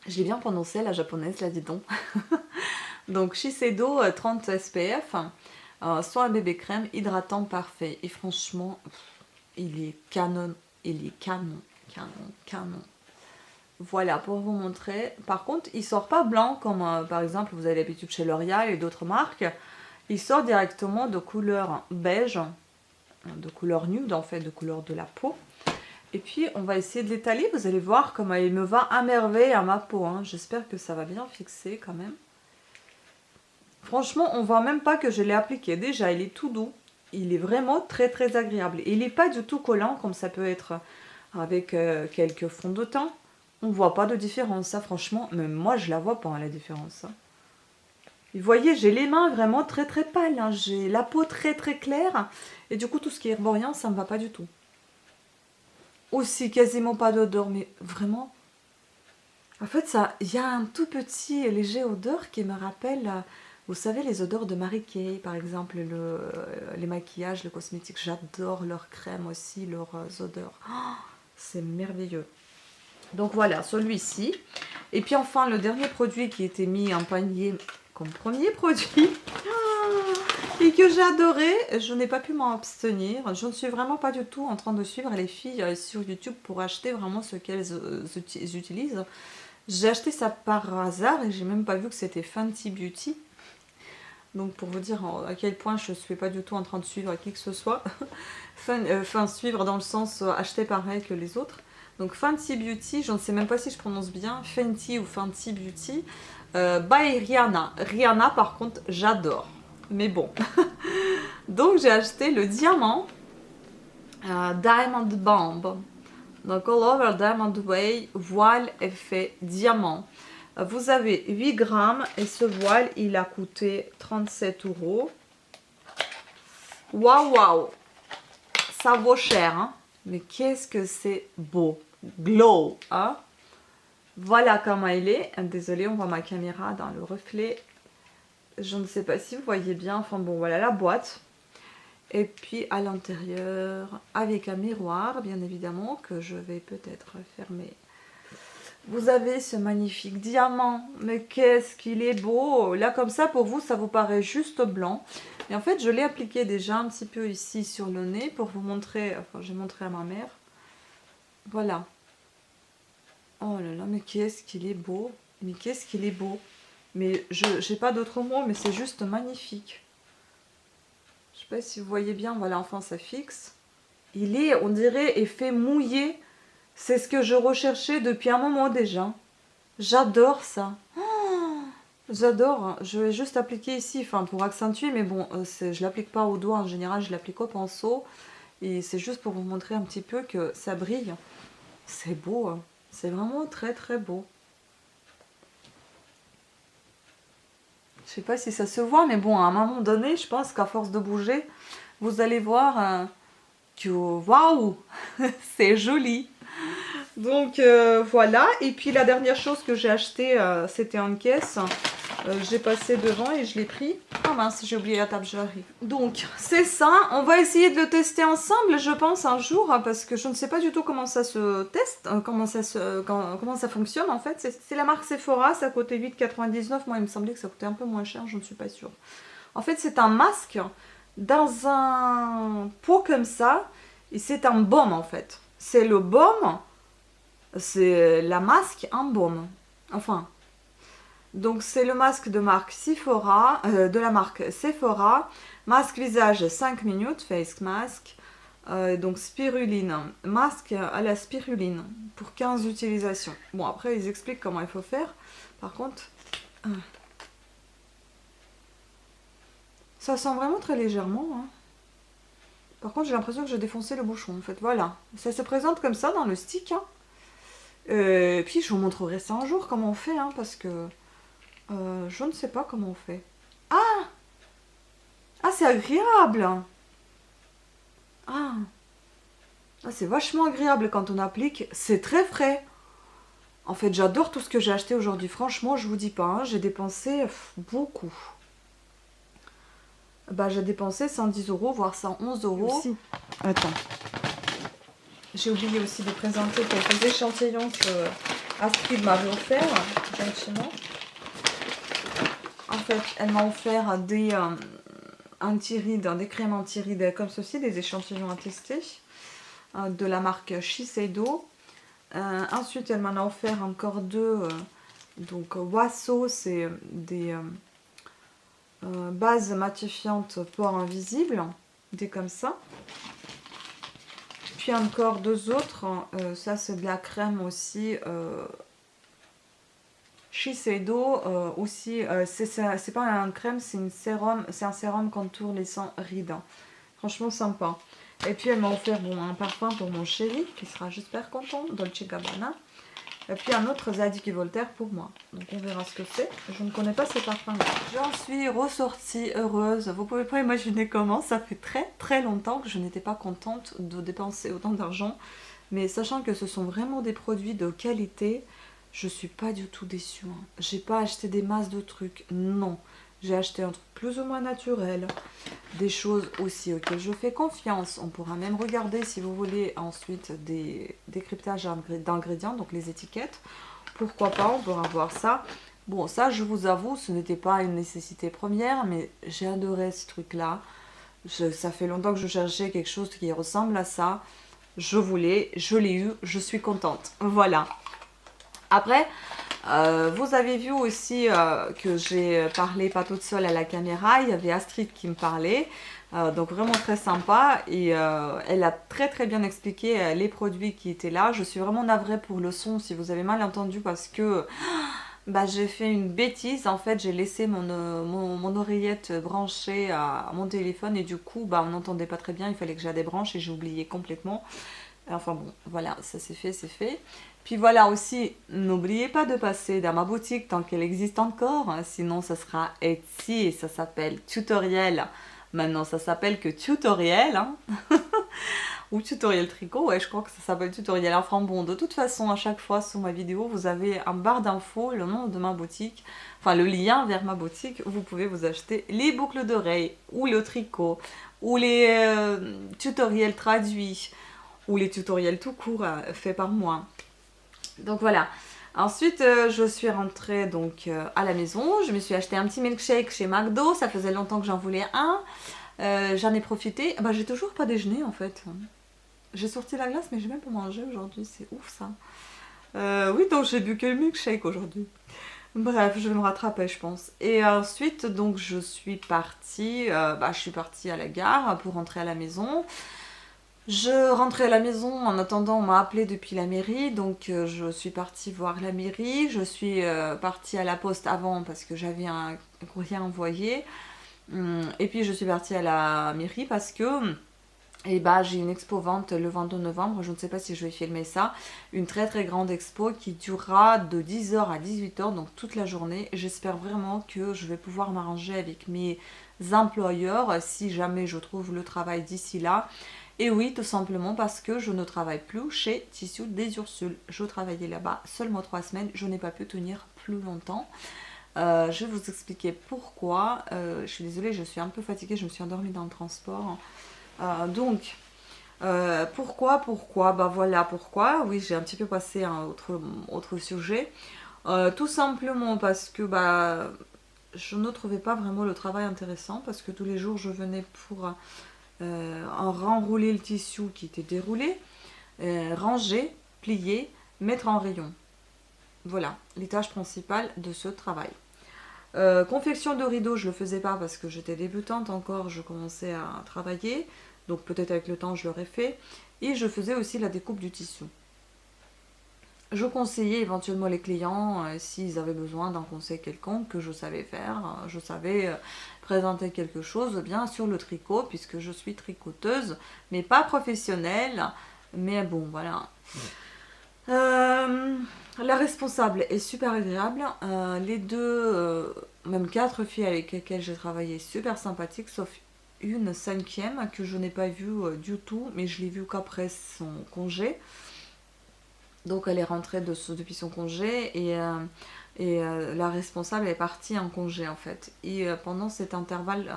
je l'ai bien prononcé, la japonaise, là, dis donc. Donc Shiseido 30 SPF, soit un bébé crème hydratant parfait. Et franchement, il est canon, canon. Voilà, pour vous montrer. Par contre, il sort pas blanc comme par exemple vous avez l'habitude chez L'Oréal et d'autres marques. Il sort directement de couleur beige, de couleur nude en fait, de couleur de la peau. Et puis on va essayer de l'étaler. Vous allez voir comment il me va à merveille à ma peau, hein. J'espère que ça va bien fixer quand même. Franchement, on voit même pas que je l'ai appliqué. Déjà, il est tout doux. Il est vraiment très agréable. Et il n'est pas du tout collant comme ça peut être avec quelques fonds de teint. On voit pas de différence. Ça, franchement, même moi, je la vois pas, hein, la différence. Hein. Et vous voyez, j'ai les mains vraiment très pâles. Hein. J'ai la peau très claire. Et du coup, tout ce qui est herborian, ça me va pas du tout. Aussi, quasiment pas d'odeur. Mais vraiment, en fait, il y a un tout petit léger odeur qui me rappelle... Vous savez, les odeurs de Mary Kay, par exemple, les maquillages, le cosmétique, j'adore leurs crèmes aussi, leurs odeurs. Oh, c'est merveilleux. Donc voilà, celui-ci. Et puis enfin, le dernier produit qui était mis en panier comme premier produit et que j'ai adoré, je n'ai pas pu m'en abstenir. Je ne suis vraiment pas du tout en train de suivre les filles sur YouTube pour acheter vraiment ce qu'elles utilisent. J'ai acheté ça par hasard et j'ai même pas vu que c'était Fenty Beauty. Donc pour vous dire à quel point je ne suis pas du tout en train de suivre qui que ce soit. Suivre dans le sens acheter pareil que les autres. Donc Fenty Beauty, je ne sais même pas si je prononce bien, Fenty ou Fenty Beauty, by Rihanna. Rihanna par contre j'adore, mais bon. Donc j'ai acheté le diamant Diamond Bomb. Donc All Over Diamond Way, voile effet diamant. Vous avez 8 grammes et ce voile, il a coûté 37 €. Waouh, ça vaut cher, hein? Mais qu'est-ce que c'est beau. Glow, hein? Voilà comment il est. Désolée, on voit ma caméra dans le reflet. Je ne sais pas si vous voyez bien. Enfin bon, voilà la boîte. Et puis à l'intérieur, avec un miroir, bien évidemment, que je vais peut-être fermer. Vous avez ce magnifique diamant, mais qu'est-ce qu'il est beau! Là comme ça pour vous, ça vous paraît juste blanc. Et en fait je l'ai appliqué déjà un petit peu ici sur le nez pour vous montrer, enfin j'ai montré à ma mère. Voilà. Oh là là, mais qu'est-ce qu'il est beau! Mais qu'est-ce qu'il est beau! Mais je n'ai pas d'autres mots, mais c'est juste magnifique. Je sais pas si vous voyez bien, voilà, enfin ça fixe. Il est, on dirait, effet mouillé. C'est ce que je recherchais depuis un moment déjà. J'adore ça. Oh, j'adore. Je vais juste appliquer ici, enfin pour accentuer, mais bon, je l'applique pas au doigt en général, je l'applique au pinceau. Et c'est juste pour vous montrer un petit peu que ça brille. C'est beau, hein. C'est vraiment très très beau. Je sais pas si ça se voit, mais bon, à un moment donné, je pense qu'à force de bouger, vous allez voir que waouh, c'est joli. Donc voilà, et puis la dernière chose que j'ai acheté, c'était en caisse. J'ai passé devant et je l'ai pris. Ah mince, j'ai oublié la table, j'arrive. Donc c'est ça, on va essayer de le tester ensemble, je pense, un jour, parce que je ne sais pas du tout comment ça se teste, comment ça fonctionne en fait. C'est la marque Sephora, ça coûtait 8,99. Moi il me semblait que ça coûtait un peu moins cher, je ne suis pas sûre. En fait c'est un masque dans un pot comme ça, et c'est un baume en fait. C'est le baume, c'est la masque en baume. Enfin... Donc c'est le masque de marque Sephora, de la marque Sephora, masque visage 5 minutes, face mask, donc spiruline, masque à la spiruline pour 15 utilisations. Bon après ils expliquent comment il faut faire, par contre, ça sent vraiment très légèrement, hein. Par contre j'ai l'impression que j'ai défoncé le bouchon en fait, voilà, ça se présente comme ça dans le stick, hein. Puis je vous montrerai ça un jour comment on fait, hein, parce que... je ne sais pas comment on fait. Ah! Ah, c'est agréable! Ah! Ah, c'est vachement agréable quand on applique. C'est très frais. En fait, j'adore tout ce que j'ai acheté aujourd'hui. Franchement, je vous dis pas, hein, j'ai dépensé beaucoup. Bah, j'ai dépensé 110 €, voire 111 €. Aussi. Attends. J'ai oublié aussi de présenter quelques échantillons que Astrid m'avait offert, gentiment. En fait, elle m'a offert des anti-rides, des crèmes anti-rides comme ceci, des échantillons à tester, de la marque Shiseido. Ensuite, elle m'en a offert encore deux. Donc, Wasso, c'est des bases matifiantes pores invisibles, des comme ça. Puis encore deux autres. Ça, c'est de la crème aussi. Shiseido aussi, c'est pas un crème, c'est un sérum contour laissant rides. Franchement sympa. Et puis elle m'a offert un parfum pour mon chéri qui sera j'espère content, Dolce Gabbana. Et puis un autre Zadig et Voltaire pour moi. Donc on verra ce que c'est. Je ne connais pas ces parfums là. J'en suis ressortie heureuse. Vous pouvez pas imaginer comment. Ça fait très très longtemps que je n'étais pas contente de dépenser autant d'argent. Mais sachant que ce sont vraiment des produits de qualité, je suis pas du tout déçue, hein. J'ai pas acheté des masses de trucs, non. J'ai acheté un truc plus ou moins naturel. Des choses aussi auxquelles je fais confiance. On pourra même regarder, si vous voulez, ensuite des décryptages d'ingrédients, donc les étiquettes. Pourquoi pas, on pourra voir ça. Bon, ça, je vous avoue, ce n'était pas une nécessité première, mais j'ai adoré ce truc-là. Ça fait longtemps que je cherchais quelque chose qui ressemble à ça. Je voulais, je l'ai eu, je suis contente. Voilà. Après, vous avez vu aussi que j'ai parlé pas toute seule à la caméra, il y avait Astrid qui me parlait, donc vraiment très sympa, et elle a très très bien expliqué les produits qui étaient là. Je suis vraiment navrée pour le son si vous avez mal entendu, parce que j'ai fait une bêtise. En fait j'ai laissé mon oreillette branchée à mon téléphone, et du coup on n'entendait pas très bien, il fallait que je la débranche et j'ai oublié complètement. Enfin bon, voilà, ça c'est fait, c'est fait. Puis voilà aussi, n'oubliez pas de passer dans ma boutique tant qu'elle existe encore, hein, sinon ça sera Etsy et ça s'appelle Tutoriel. Maintenant ça s'appelle que Tutoriel, hein. Ou Tutoriel Tricot, ouais je crois que ça s'appelle Tutoriel. Enfin bon, de toute façon à chaque fois sous ma vidéo vous avez en barre d'infos le nom de ma boutique, enfin le lien vers ma boutique où vous pouvez vous acheter les boucles d'oreilles, ou le tricot, ou les tutoriels traduits, ou les tutoriels tout court faits par moi. Donc voilà. Ensuite, je suis rentrée donc à la maison. Je me suis acheté un petit milkshake chez McDo. Ça faisait longtemps que j'en voulais un. J'en ai profité. J'ai toujours pas déjeuné en fait. J'ai sorti la glace mais j'ai même pas mangé aujourd'hui. C'est ouf ça. Oui, donc j'ai bu que le milkshake aujourd'hui. Bref, je vais me rattraper, je pense. Et ensuite, donc, je suis partie à la gare pour rentrer à la maison. Je rentrais à la maison, en attendant, on m'a appelé depuis la mairie, donc je suis partie voir la mairie. Je suis partie à la poste avant parce que j'avais un courrier envoyé. Et puis je suis partie à la mairie parce que j'ai une expo vente le 22 novembre, je ne sais pas si je vais filmer ça, une très très grande expo qui durera de 10h à 18h, donc toute la journée. J'espère vraiment que je vais pouvoir m'arranger avec mes employeurs si jamais je trouve le travail d'ici là. Et oui, tout simplement parce que je ne travaille plus chez Tissus des Ursules. Je travaillais là-bas seulement 3 semaines, je n'ai pas pu tenir plus longtemps. Je vais vous expliquer pourquoi. Je suis désolée, je suis un peu fatiguée, je me suis endormie dans le transport. Pourquoi bah voilà pourquoi. Oui, j'ai un petit peu passé à un autre sujet. Tout simplement parce que je ne trouvais pas vraiment le travail intéressant, parce que tous les jours je venais pour enrouler le tissu qui était déroulé, ranger, plier, mettre en rayon. Voilà les tâches principales de ce travail. Confection de rideaux, je le faisais pas parce que j'étais débutante encore, je commençais à travailler, donc peut-être avec le temps je l'aurais fait. Et je faisais aussi la découpe du tissu. Je conseillais éventuellement les clients s'ils avaient besoin d'un conseil quelconque que je savais faire. Je savais présenter quelque chose bien sur le tricot, puisque je suis tricoteuse, mais pas professionnelle. Mais bon, voilà. La responsable est super agréable. Les deux, même 4 filles avec lesquelles j'ai travaillé, super sympathiques, sauf une 5e que je n'ai pas vue du tout, mais je l'ai vue qu'après son congé. Donc elle est rentrée depuis son congé et la responsable est partie en congé en fait. Et pendant cet intervalle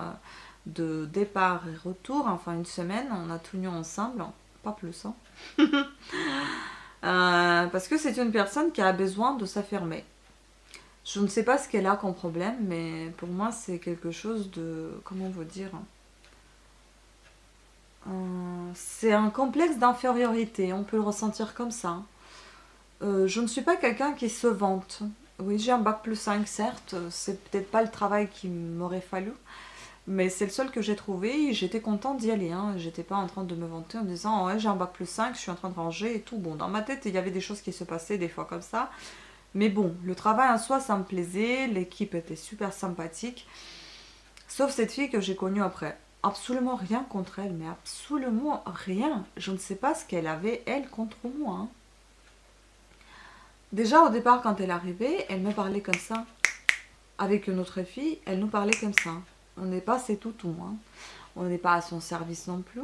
de départ et retour, enfin une semaine, on a tenu ensemble, pas plus, hein. Parce que c'est une personne qui a besoin de s'affirmer. Je ne sais pas ce qu'elle a comme problème, mais pour moi c'est quelque chose de... Comment vous dire, c'est un complexe d'infériorité, on peut le ressentir comme ça. Je ne suis pas quelqu'un qui se vante. Oui, j'ai un bac plus 5, certes, c'est peut-être pas le travail qu'il m'aurait fallu, mais c'est le seul que j'ai trouvé et j'étais contente d'y aller. Hein. J'étais pas en train de me vanter en me disant ouais, j'ai un bac plus 5, je suis en train de ranger et tout. Bon, dans ma tête, il y avait des choses qui se passaient des fois comme ça. Mais bon, le travail en soi, ça me plaisait, l'équipe était super sympathique. Sauf cette fille que j'ai connue après. Absolument rien contre elle, mais absolument rien. Je ne sais pas ce qu'elle avait, elle, contre moi. Hein. Déjà, au départ, quand elle arrivait, elle me parlait comme ça. Avec une autre fille, elle nous parlait comme ça. On n'est pas ses toutous, hein. On n'est pas à son service non plus.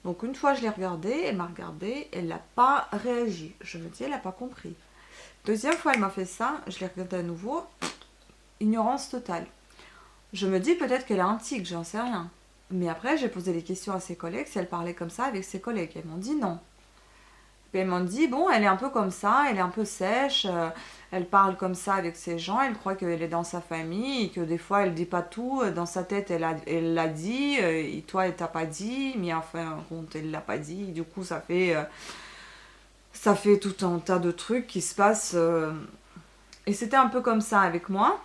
Donc une fois je l'ai regardée, elle m'a regardée, elle n'a pas réagi. Je me dis, elle n'a pas compris. Deuxième fois elle m'a fait ça, je l'ai regardée à nouveau, ignorance totale. Je me dis peut-être qu'elle a un tic, j'en sais rien. Mais après j'ai posé des questions à ses collègues, si elle parlait comme ça avec ses collègues. Elles m'ont dit non. Puis elles m'ont dit, bon, elle est un peu comme ça, elle est un peu sèche, elle parle comme ça avec ses gens, elle croit qu'elle est dans sa famille, et que des fois elle dit pas tout, dans sa tête elle l'a dit, et toi elle t'a pas dit, mais enfin, compte, elle l'a pas dit, du coup ça fait tout un tas de trucs qui se passent, et c'était un peu comme ça avec moi.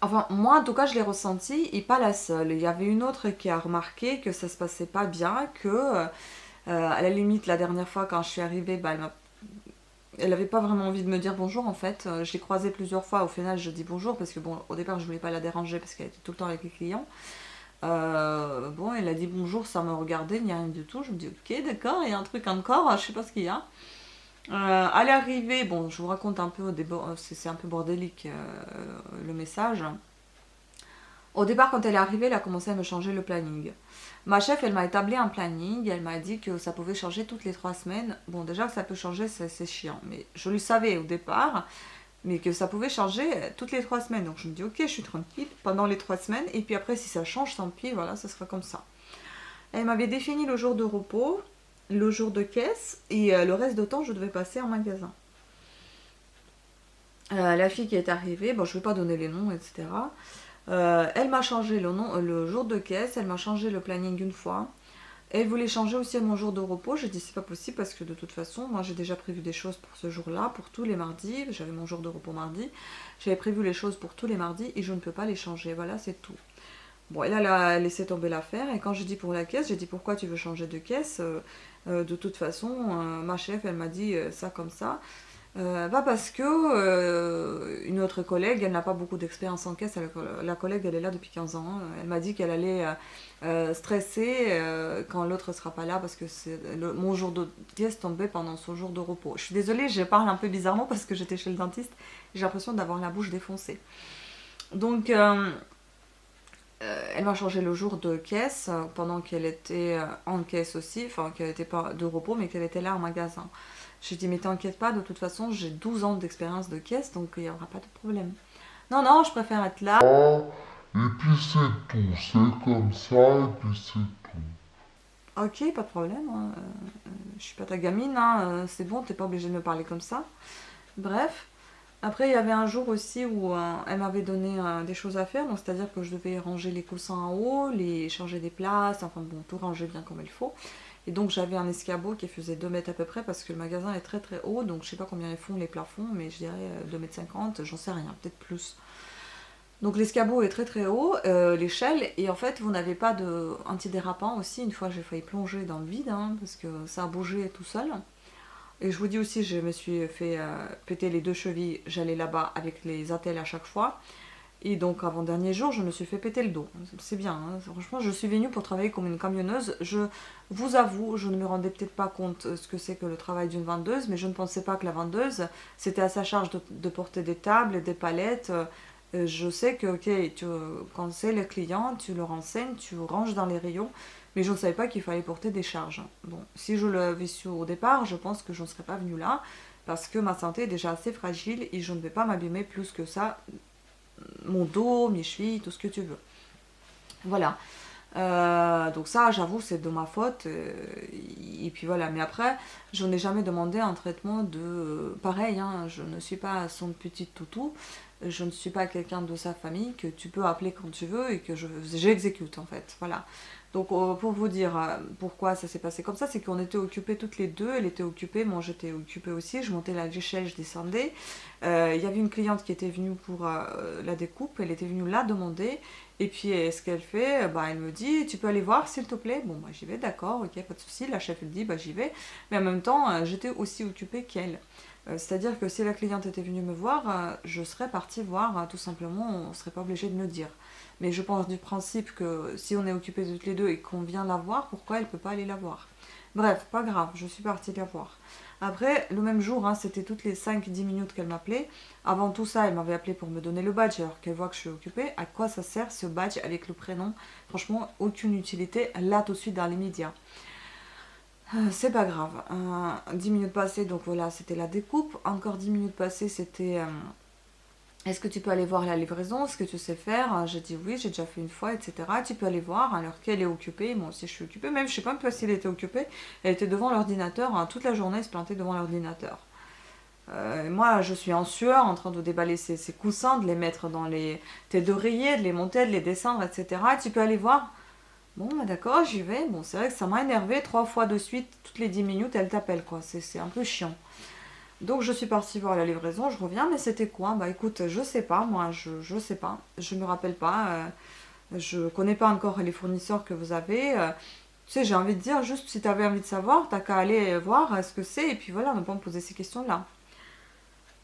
Enfin, moi en tout cas je l'ai ressenti, et pas la seule. Il y avait une autre qui a remarqué que ça se passait pas bien, que... à la limite, la dernière fois quand je suis arrivée, elle n'avait pas vraiment envie de me dire bonjour en fait. Je l'ai croisée plusieurs fois, au final je dis bonjour parce que bon, au départ je voulais pas la déranger parce qu'elle était tout le temps avec les clients. Bon, elle a dit bonjour sans me regarder, il n'y a rien du tout. Je me dis ok, d'accord, il y a un truc encore, je sais pas ce qu'il y a. À l'arrivée, bon, je vous raconte un peu, c'est un peu bordélique le message. Au départ, quand elle est arrivée, elle a commencé à me changer le planning. Ma chef, elle m'a établi un planning, elle m'a dit que ça pouvait changer toutes les 3 semaines. Bon, déjà que ça peut changer, c'est chiant, mais je le savais au départ, mais que ça pouvait changer toutes les 3 semaines. Donc je me dis, ok, je suis tranquille pendant les 3 semaines, et puis après, si ça change, tant pis, voilà, ça sera comme ça. Elle m'avait défini le jour de repos, le jour de caisse, et le reste de temps, je devais passer en magasin. La fille qui est arrivée, bon, je ne vais pas donner les noms, etc., elle m'a changé le jour de caisse, elle m'a changé le planning une fois. Elle voulait changer aussi mon jour de repos. J'ai dit c'est pas possible parce que de toute façon, moi j'ai déjà prévu des choses pour ce jour-là, pour tous les mardis. J'avais mon jour de repos mardi. J'avais prévu les choses pour tous les mardis et je ne peux pas les changer. Voilà, c'est tout. Bon, elle a laissé tomber l'affaire. Et quand j'ai dit pour la caisse, j'ai dit pourquoi tu veux changer de caisse. De toute façon, ma chef, elle m'a dit ça comme ça. Bah parce que une autre collègue, elle n'a pas beaucoup d'expérience en caisse. La collègue, elle est là depuis 15 ans. Hein. Elle m'a dit qu'elle allait stresser quand l'autre sera pas là parce que mon jour de caisse tombait pendant son jour de repos. Je suis désolée, je parle un peu bizarrement parce que j'étais chez le dentiste. J'ai l'impression d'avoir la bouche défoncée. Donc, elle m'a changé le jour de caisse pendant qu'elle était en caisse aussi, enfin qu'elle n'était pas de repos, mais qu'elle était là en magasin. J'ai dit, mais t'inquiète pas, de toute façon, j'ai 12 ans d'expérience de caisse, donc il n'y aura pas de problème. Non, non, je préfère être là. Et puis c'est tout, c'est comme ça, et puis c'est tout. Ok, pas de problème, hein. Je suis pas ta gamine, hein. C'est bon, t'es pas obligée de me parler comme ça. Bref. Après, il y avait un jour aussi où elle m'avait donné des choses à faire, donc c'est-à-dire que je devais ranger les coussins en haut, les changer des places, enfin bon, tout ranger bien comme il faut. Et donc j'avais un escabeau qui faisait 2 mètres à peu près parce que le magasin est très très haut, donc je sais pas combien ils font les plafonds, mais je dirais 2,50 m, j'en sais rien, peut-être plus. Donc l'escabeau est très très haut, l'échelle, et en fait vous n'avez pas de antidérapant aussi. Une fois j'ai failli plonger dans le vide hein, parce que ça a bougé tout seul. Et je vous dis aussi, je me suis fait péter les 2 chevilles, j'allais là-bas avec les attelles à chaque fois. Et donc avant-dernier jour, je me suis fait péter le dos. C'est bien, hein. Franchement, je suis venue pour travailler comme une camionneuse. Je vous avoue, je ne me rendais peut-être pas compte ce que c'est que le travail d'une vendeuse, mais je ne pensais pas que la vendeuse, c'était à sa charge de porter des tables, des palettes. Je sais que quand c'est le client, tu le renseignes, tu ranges dans les rayons, mais je ne savais pas qu'il fallait porter des charges. Bon, si je l'avais su au départ, je pense que je ne serais pas venue là, parce que ma santé est déjà assez fragile et je ne vais pas m'abîmer plus que ça, mon dos, mes chevilles, tout ce que tu veux. Voilà. Donc ça, j'avoue, c'est de ma faute. Et puis voilà. Mais après, je n'ai jamais demandé un traitement de... pareil, hein, je ne suis pas son petit toutou. Je ne suis pas quelqu'un de sa famille que tu peux appeler quand tu veux et que j'exécute en fait. Voilà. Donc pour vous dire pourquoi ça s'est passé comme ça, c'est qu'on était occupés toutes les deux. Elle était occupée, moi j'étais occupée aussi. Je montais l'échelle, je descendais. Il y avait une cliente qui était venue pour la découpe. Elle était venue la demander. Et puis ce qu'elle fait, elle me dit, tu peux aller voir s'il te plaît. Bon, j'y vais, d'accord, ok, pas de souci. La chef elle dit, j'y vais. Mais en même temps, j'étais aussi occupée qu'elle. C'est-à-dire que si la cliente était venue me voir, je serais partie voir, tout simplement, on ne serait pas obligé de me dire. Mais je pense du principe que si on est occupés toutes les deux et qu'on vient la voir, pourquoi elle ne peut pas aller la voir? Bref, pas grave, je suis partie la voir. Après, le même jour, hein, c'était toutes les 5-10 minutes qu'elle m'appelait. Avant tout ça, elle m'avait appelé pour me donner le badge, alors qu'elle voit que je suis occupée. À quoi ça sert ce badge avec le prénom? Franchement, aucune utilité, là tout de suite dans les médias. C'est pas grave. 10 minutes passées, donc voilà, c'était la découpe. Encore 10 minutes passées, c'était est-ce que tu peux aller voir la livraison? Est-ce que tu sais faire? J'ai dit oui, j'ai déjà fait une fois, etc. Tu peux aller voir, alors qu'elle est occupée. Moi aussi, je suis occupée. Même, je sais pas même pas si elle était occupée. Elle était devant l'ordinateur. Hein, toute la journée, elle se plantait devant l'ordinateur. Moi, je suis en sueur, en train de déballer ces coussins, de les mettre dans les têtes d'oreiller, de les monter, de les descendre, etc. Tu peux aller voir? Bon, d'accord, j'y vais. Bon, c'est vrai que ça m'a énervé 3 fois de suite, toutes les 10 minutes, elle t'appelle, quoi. C'est un peu chiant. Donc, je suis partie voir la livraison, je reviens, mais c'était quoi? Écoute, je sais pas, moi, je sais pas. Je me rappelle pas. Je connais pas encore les fournisseurs que vous avez. Tu sais, j'ai envie de dire, juste si tu avais envie de savoir, t'as qu'à aller voir ce que c'est, et puis voilà, ne pas me poser ces questions-là.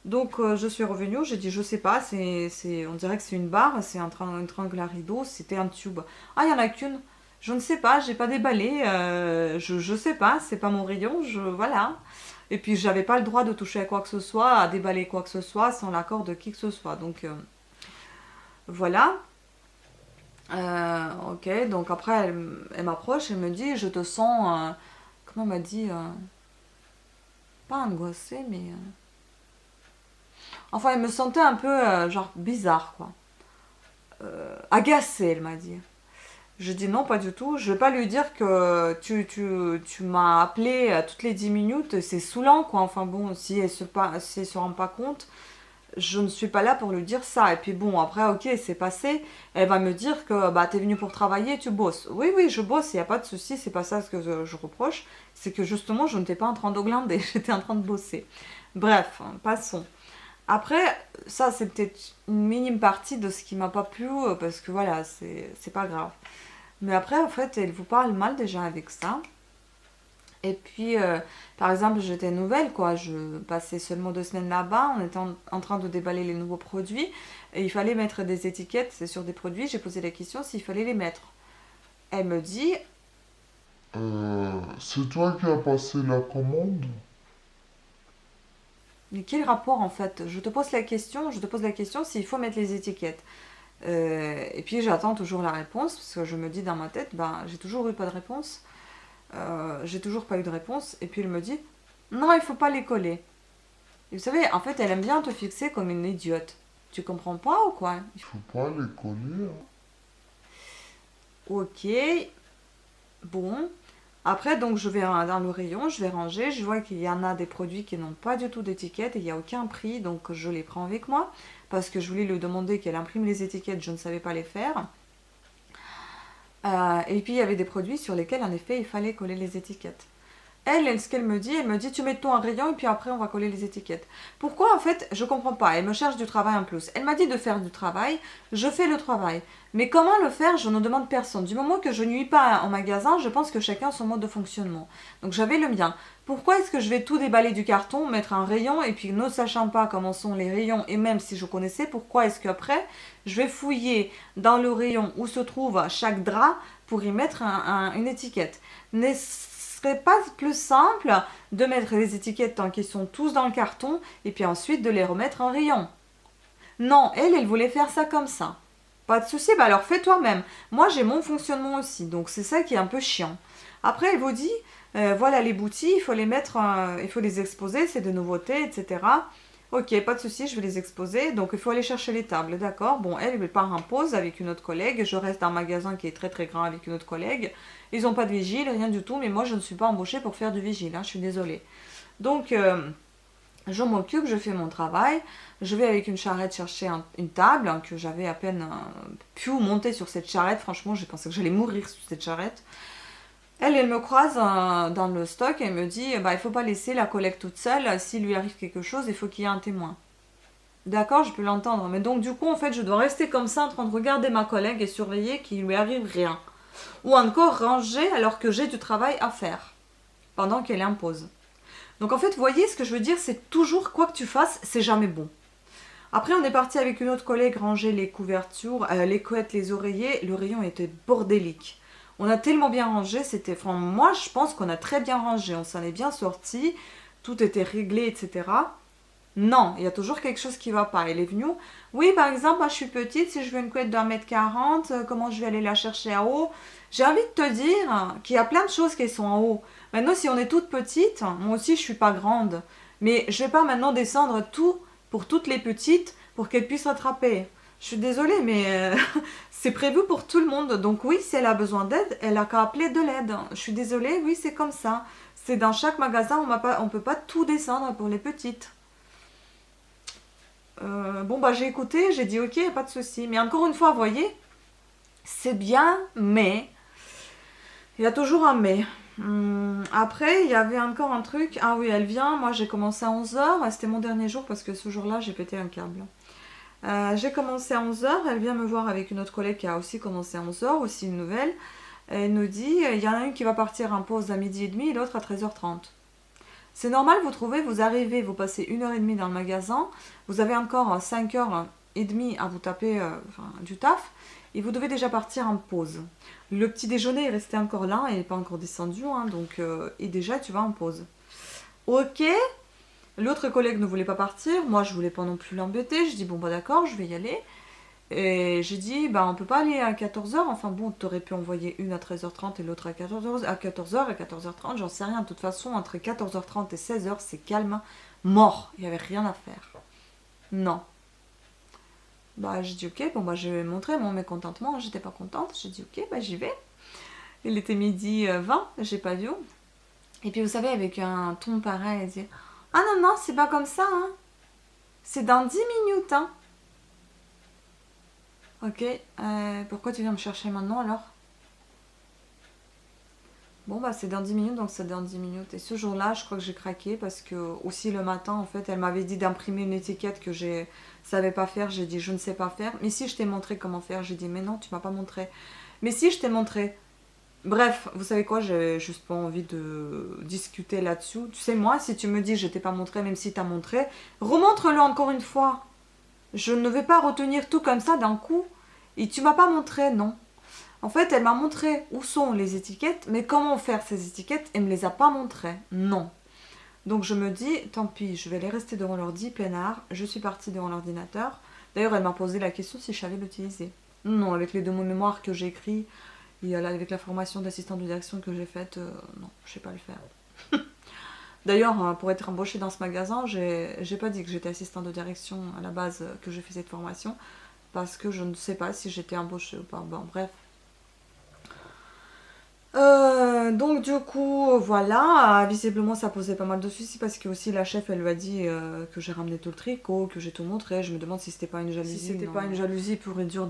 Donc, je suis revenue, j'ai dit, je sais pas, on dirait que c'est une barre, c'est un triangle à rideau, c'était un tube. Ah, il y en a qu'une. Je ne sais pas, j'ai pas déballé, je sais pas, c'est pas mon rayon, voilà. Et puis j'avais pas le droit de toucher à quoi que ce soit, à déballer quoi que ce soit, sans l'accord de qui que ce soit. Donc voilà. Ok, donc après elle m'approche, elle me dit, je te sens, comment elle m'a dit, pas angoissée, mais... Enfin, elle me sentait un peu, genre, bizarre, quoi. Agacée, elle m'a dit. Je dis non, pas du tout. Je vais pas lui dire que tu m'as appelé toutes les 10 minutes. C'est saoulant, quoi. Enfin bon, si elle se rend pas compte, je ne suis pas là pour lui dire ça. Et puis bon, après, ok, c'est passé. Elle va me dire que bah, t'es venu pour travailler, tu bosses. Oui, oui, je bosse, il n'y a pas de souci, c'est pas ça ce que je reproche. C'est que justement, je n'étais pas en train d'oglander, j'étais en train de bosser. Bref, passons. Après, ça, c'est peut-être une minime partie de ce qui m'a pas plu, parce que voilà, c'est pas grave. Mais après, en fait, elle vous parle mal déjà avec ça. Et puis, par exemple, j'étais nouvelle, quoi. Je passais seulement 2 semaines là-bas. On était en train de déballer les nouveaux produits. Et il fallait mettre des étiquettes c'est sur des produits. J'ai posé la question s'il fallait les mettre. Elle me dit, C'est toi qui as passé la commande? mais quel rapport en fait? Je te pose la question s'il faut mettre les étiquettes. Et puis j'attends toujours la réponse, parce que je me dis dans ma tête, ben, j'ai toujours eu pas de réponse. J'ai toujours pas eu de réponse. Et puis elle me dit, non, il faut pas les coller. Et vous savez, en fait, elle aime bien te fixer comme une idiote. Tu comprends pas ou quoi? Faut pas les coller, hein. Ok, bon. Après, donc, je vais dans le rayon, je vais ranger. Je vois qu'il y en a des produits qui n'ont pas du tout d'étiquette et il n'y a aucun prix. Donc, je les prends avec moi. Parce que je voulais lui demander qu'elle imprime les étiquettes, je ne savais pas les faire. Et puis, il y avait des produits sur lesquels, en effet, il fallait coller les étiquettes. Ce qu'elle me dit, tu mets tout en rayon et puis après on va coller les étiquettes. Pourquoi en fait, je comprends pas, elle me cherche du travail en plus. Elle m'a dit de faire du travail, je fais le travail. Mais comment le faire, je ne demande personne. Du moment que je nuis pas en magasin, je pense que chacun a son mode de fonctionnement. Donc j'avais le mien. Pourquoi est-ce que je vais tout déballer du carton, mettre un rayon et puis ne sachant pas comment sont les rayons et même si je connaissais, pourquoi est-ce qu'après je vais fouiller dans le rayon où se trouve chaque drap pour y mettre une étiquette? Serait pas plus simple de mettre les étiquettes tant qu'ils sont tous dans le carton et puis ensuite de les remettre en rayon? Non, elle voulait faire ça comme ça. Pas de souci, bah alors fais toi-même. Moi j'ai mon fonctionnement aussi, donc c'est ça qui est un peu chiant. Après elle vous dit, voilà les bouties, il faut les mettre, il faut les exposer, c'est des nouveautés, etc. Ok, pas de souci, je vais les exposer. Donc il faut aller chercher les tables, d'accord? Bon, elle part en pause avec une autre collègue. Je reste dans un magasin qui est très très grand avec une autre collègue. Ils n'ont pas de vigile, rien du tout, mais moi je ne suis pas embauchée pour faire du vigile, hein, je suis désolée. Donc je m'occupe, je fais mon travail. Je vais avec une charrette chercher une table hein, que j'avais à peine pu monter sur cette charrette. Franchement, j'ai pensé que j'allais mourir sur cette charrette. Elle me croise dans le stock et elle me dit bah, il ne faut pas laisser la collègue toute seule. S'il lui arrive quelque chose, il faut qu'il y ait un témoin. D'accord, je peux l'entendre. Mais donc, du coup, en fait, je dois rester comme ça en train de regarder ma collègue et surveiller qu'il lui arrive rien. Ou encore ranger alors que j'ai du travail à faire pendant qu'elle est en pause. Donc, en fait, vous voyez ce que je veux dire, c'est toujours quoi que tu fasses, c'est jamais bon. Après, on est parti avec une autre collègue ranger les couvertures, les couettes, les oreillers. Le rayon était bordélique. On a tellement bien rangé, c'était... Enfin, moi, je pense qu'on a très bien rangé. On s'en est bien sorti. Tout était réglé, etc. Non, il y a toujours quelque chose qui ne va pas. Elle est venue. Oui, par exemple, moi, je suis petite. Si je veux une couette d'1,40 m, comment je vais aller la chercher en haut? J'ai envie de te dire qu'il y a plein de choses qui sont en haut. Maintenant, si on est toute petite, moi aussi, je ne suis pas grande. Mais je ne vais pas maintenant descendre tout pour toutes les petites pour qu'elles puissent rattraper. Je suis désolée, mais c'est prévu pour tout le monde. Donc oui, si elle a besoin d'aide, elle a qu'à appeler de l'aide. Je suis désolée, oui, c'est comme ça. C'est dans chaque magasin, on ne peut pas tout descendre pour les petites. Bon, bah j'ai écouté, j'ai dit ok, pas de souci. Mais encore une fois, vous voyez, c'est bien, mais... Il y a toujours un mais. Après, il y avait encore un truc. Ah oui, elle vient. Moi, j'ai commencé à 11h. C'était mon dernier jour parce que ce jour-là, j'ai pété un câble. J'ai commencé à 11h, elle vient me voir avec une autre collègue qui a aussi commencé à 11h, aussi une nouvelle. Elle nous dit, il y en a une qui va partir en pause à 12h30 et l'autre à 13h30. C'est normal, vous trouvez, vous arrivez, vous passez 1h30 dans le magasin, vous avez encore 5h30 à vous taper du taf, et vous devez déjà partir en pause. Le petit déjeuner est resté encore là, il n'est pas encore descendu, hein, donc, et déjà tu vas en pause. Ok. L'autre collègue ne voulait pas partir, moi je voulais pas non plus l'embêter, je dis bon bah d'accord, je vais y aller. Et j'ai dit bah on peut pas aller à 14h, enfin bon t'aurais pu envoyer une à 13h30 et l'autre à 14h, à 14h30, j'en sais rien, de toute façon entre 14h30 et 16h c'est calme, mort, il n'y avait rien à faire. Non. Bah j'ai dit ok, bon bah je vais montrer mon mécontentement, j'étais pas contente, j'ai dit ok, bah j'y vais. Il était 12h20, j'ai pas vu. Et puis vous savez avec un ton pareil, elle dit ah non, non, c'est pas comme ça, hein. C'est dans 10 minutes, hein. Ok, pourquoi tu viens me chercher maintenant alors? Bon bah c'est dans 10 minutes, donc c'est dans 10 minutes. Et ce jour-là, je crois que j'ai craqué parce que aussi le matin, en fait, elle m'avait dit d'imprimer une étiquette que je savais pas faire. J'ai dit je ne sais pas faire. Mais si je t'ai montré comment faire, j'ai dit mais non, tu m'as pas montré. Mais si je t'ai montré. Bref, vous savez quoi, j'ai juste pas envie de discuter là-dessus. Tu sais, moi, si tu me dis je t'ai pas montré, même si t'as montré, remontre-le encore une fois. Je ne vais pas retenir tout comme ça d'un coup. Et tu m'as pas montré, non. En fait, elle m'a montré où sont les étiquettes, mais comment faire ces étiquettes, elle me les a pas montrées. Non. Donc je me dis, tant pis, je vais les rester devant l'ordi, peinard. Je suis partie devant l'ordinateur. D'ailleurs, elle m'a posé la question si je savais l'utiliser. Non, avec les 2 mots mémoire que j'ai écrits, et avec la formation d'assistant de direction que j'ai faite, non, je sais pas le faire. D'ailleurs, pour être embauchée dans ce magasin, j'ai pas dit que j'étais assistant de direction à la base, que j'ai fait cette formation, parce que je ne sais pas si j'étais embauchée ou pas. Bon, bref. Donc du coup voilà, visiblement ça posait pas mal de soucis parce que aussi la chef elle lui a dit que j'ai ramené tout le tricot, que j'ai tout montré. Je me demande si c'était pas une jalousie. Si c'était pas une jalousie pure et dure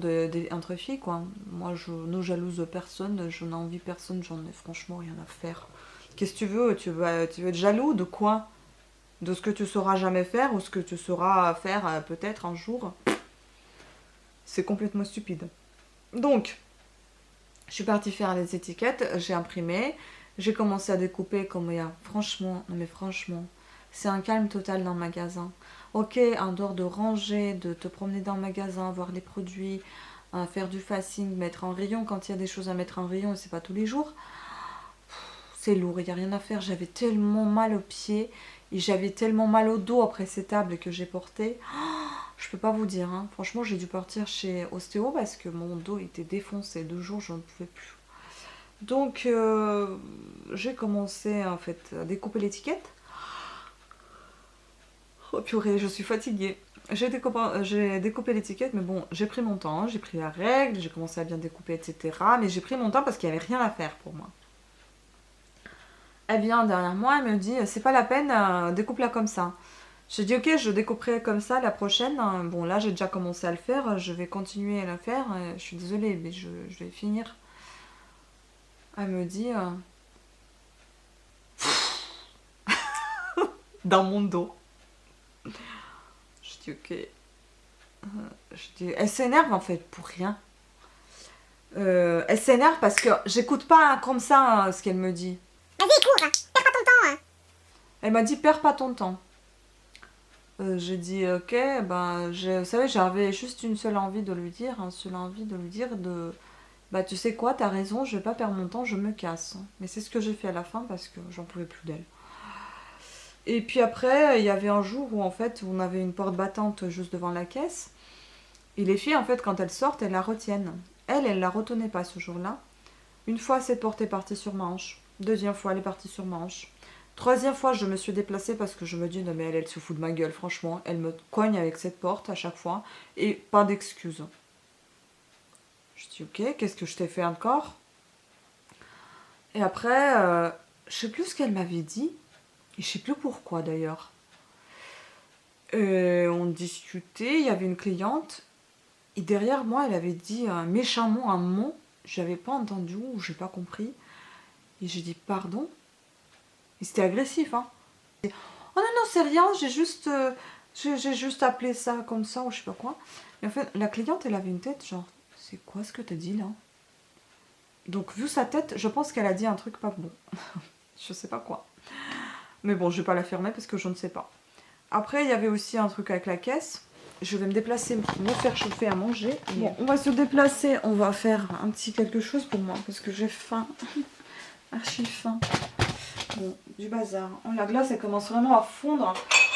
entre filles quoi. Moi je ne jalouse personne, je n'envie personne, j'en ai franchement rien à faire. Qu'est-ce que tu veux? Tu veux être jaloux de quoi? De ce que tu sauras jamais faire ou ce que tu sauras faire peut-être un jour? C'est complètement stupide. Donc je suis partie faire les étiquettes, j'ai imprimé, j'ai commencé à découper comme il y a. Franchement, non mais franchement, c'est un calme total dans le magasin. Ok, en dehors de ranger, de te promener dans le magasin, voir les produits, faire du facing, mettre en rayon quand il y a des choses à mettre en rayon et c'est pas tous les jours. C'est lourd, il n'y a rien à faire. J'avais tellement mal aux pieds et j'avais tellement mal au dos après ces tables que j'ai portées. Je peux pas vous dire, hein. Franchement j'ai dû partir chez Ostéo parce que mon dos était défoncé, 2 jours je ne pouvais plus. Donc j'ai commencé en fait à découper l'étiquette. Oh purée, je suis fatiguée. J'ai découpé l'étiquette, mais bon, j'ai pris mon temps, j'ai pris la règle, j'ai commencé à bien découper, etc. Mais j'ai pris mon temps parce qu'il n'y avait rien à faire pour moi. Elle vient derrière moi, elle me dit, c'est pas la peine, découpe-la comme ça. J'ai dit ok, je découperai comme ça la prochaine. Bon là j'ai déjà commencé à le faire, je vais continuer à le faire. Je suis désolée mais je vais finir. Elle me dit dans mon dos. Je dis ok. Je dis elle s'énerve en fait pour rien. Elle s'énerve parce que j'écoute pas comme ça ce qu'elle me dit. Vas-y cours, perds pas ton temps. Elle m'a dit perds pas ton temps. J'ai dit ok, ben, vous savez, j'avais juste une seule envie de lui dire, bah tu sais quoi, t'as raison, je vais pas perdre mon temps, je me casse. Mais c'est ce que j'ai fait à la fin parce que j'en pouvais plus d'elle. Et puis après, il y avait un jour où en fait, on avait une porte battante juste devant la caisse. Et les filles, en fait, quand elles sortent, elles la retiennent. Elle la retenait pas ce jour-là. Une fois, cette porte est partie sur ma hanche. Deuxième fois, elle est partie sur ma hanche. Troisième fois, je me suis déplacée parce que je me dis, non mais elle se fout de ma gueule, franchement. Elle me cogne avec cette porte à chaque fois et pas d'excuses. Je dis, ok, qu'est-ce que je t'ai fait encore? Et après, je sais plus ce qu'elle m'avait dit. Et je sais plus pourquoi d'ailleurs. On discutait, il y avait une cliente. Et derrière moi, elle avait dit méchamment un mot. J'avais pas entendu ou j'ai pas compris. Et j'ai dit, pardon? Et c'était agressif, hein. Oh non, non, c'est rien, j'ai juste appelé ça comme ça, ou je sais pas quoi. Et en fait, la cliente, elle avait une tête genre, c'est quoi ce que t'as dit là? Donc, vu sa tête, je pense qu'elle a dit un truc pas bon. Je sais pas quoi. Mais bon, je vais pas la fermer parce que je ne sais pas. Après, il y avait aussi un truc avec la caisse. Je vais me déplacer, me faire chauffer à manger. Bon, on va se déplacer, on va faire un petit quelque chose pour moi parce que j'ai faim. Archi faim. Bon, du bazar. La glace, elle commence vraiment à fondre.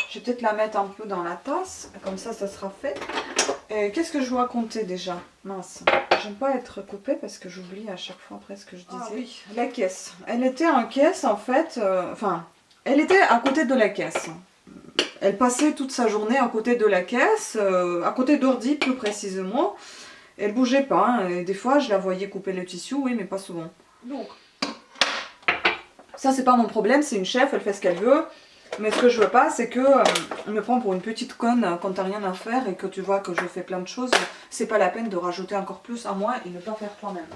Je vais peut-être la mettre un peu dans la tasse. Comme ça sera fait. Qu'est-ce que je vous racontais déjà? Mince. J'aime pas être coupée parce que j'oublie à chaque fois après ce que je disais. Ah oui, la caisse. Elle était en caisse en fait. Enfin, elle était à côté de la caisse. Elle passait toute sa journée à côté de la caisse. À côté d'ordi plus précisément. Elle bougeait pas. Hein, et des fois, je la voyais couper le tissu. Oui, mais pas souvent. Donc... ça, c'est pas mon problème, c'est une chef, elle fait ce qu'elle veut. Mais ce que je veux pas, c'est que on me prend pour une petite conne quand t'as rien à faire et que tu vois que je fais plein de choses. C'est pas la peine de rajouter encore plus à moi et ne pas faire toi-même.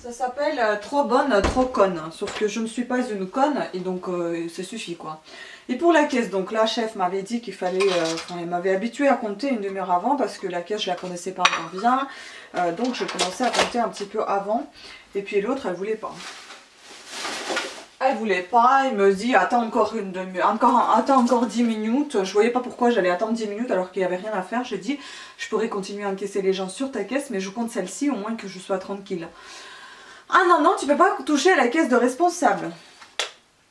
Ça s'appelle trop bonne, trop conne. Sauf que je ne suis pas une conne et donc ça suffit quoi. Et pour la caisse, donc la chef m'avait dit qu'il fallait, elle m'avait habitué à compter une demi-heure avant parce que la caisse je la connaissais pas encore bien. Donc je commençais à compter un petit peu avant. Et puis l'autre elle voulait pas. Elle voulait pas, elle me dit attends encore une demi-heure, attends encore 10 minutes. Je voyais pas pourquoi j'allais attendre 10 minutes alors qu'il n'y avait rien à faire. J'ai dit je pourrais continuer à encaisser les gens sur ta caisse mais je compte celle-ci au moins que je sois tranquille. Ah non, non, tu peux pas toucher à la caisse de responsable.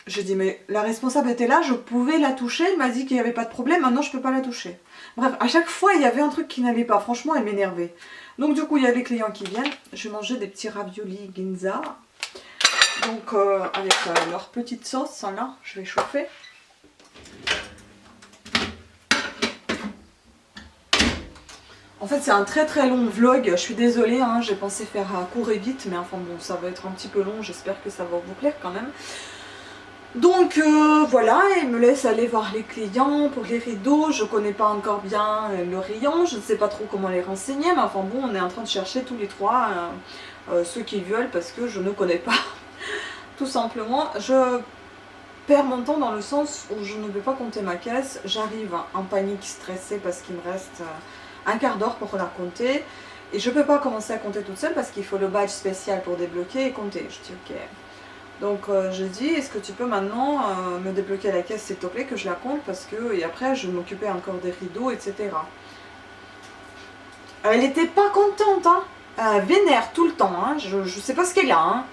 J'ai dit mais la responsable était là, je pouvais la toucher, elle m'a dit qu'il n'y avait pas de problème, maintenant je peux pas la toucher. Bref, à chaque fois il y avait un truc qui n'allait pas, franchement elle m'énervait. Donc du coup il y a les clients qui viennent, je vais manger des petits raviolis Ginza. Donc avec leur petite sauce, là, je vais chauffer. En fait c'est un très très long vlog, je suis désolée, hein, j'ai pensé faire court et vite, mais enfin bon ça va être un petit peu long, j'espère que ça va vous plaire quand même. Donc voilà, il me laisse aller voir les clients pour les rideaux, je connais pas encore bien le rayon, je ne sais pas trop comment les renseigner, mais enfin bon on est en train de chercher tous les trois ceux qui veulent parce que je ne connais pas. Tout simplement, je perds mon temps dans le sens où je ne vais pas compter ma caisse, j'arrive en panique, stressée parce qu'il me reste un quart d'heure pour la compter et je peux pas commencer à compter toute seule parce qu'il faut le badge spécial pour débloquer et compter. Je dis ok. Donc je dis est-ce que tu peux maintenant me débloquer la caisse s'il te plaît que je la compte parce que et après je m'occupais encore des rideaux etc. Elle était pas contente hein, elle vénère tout le temps hein. Je sais pas ce qu'elle a hein.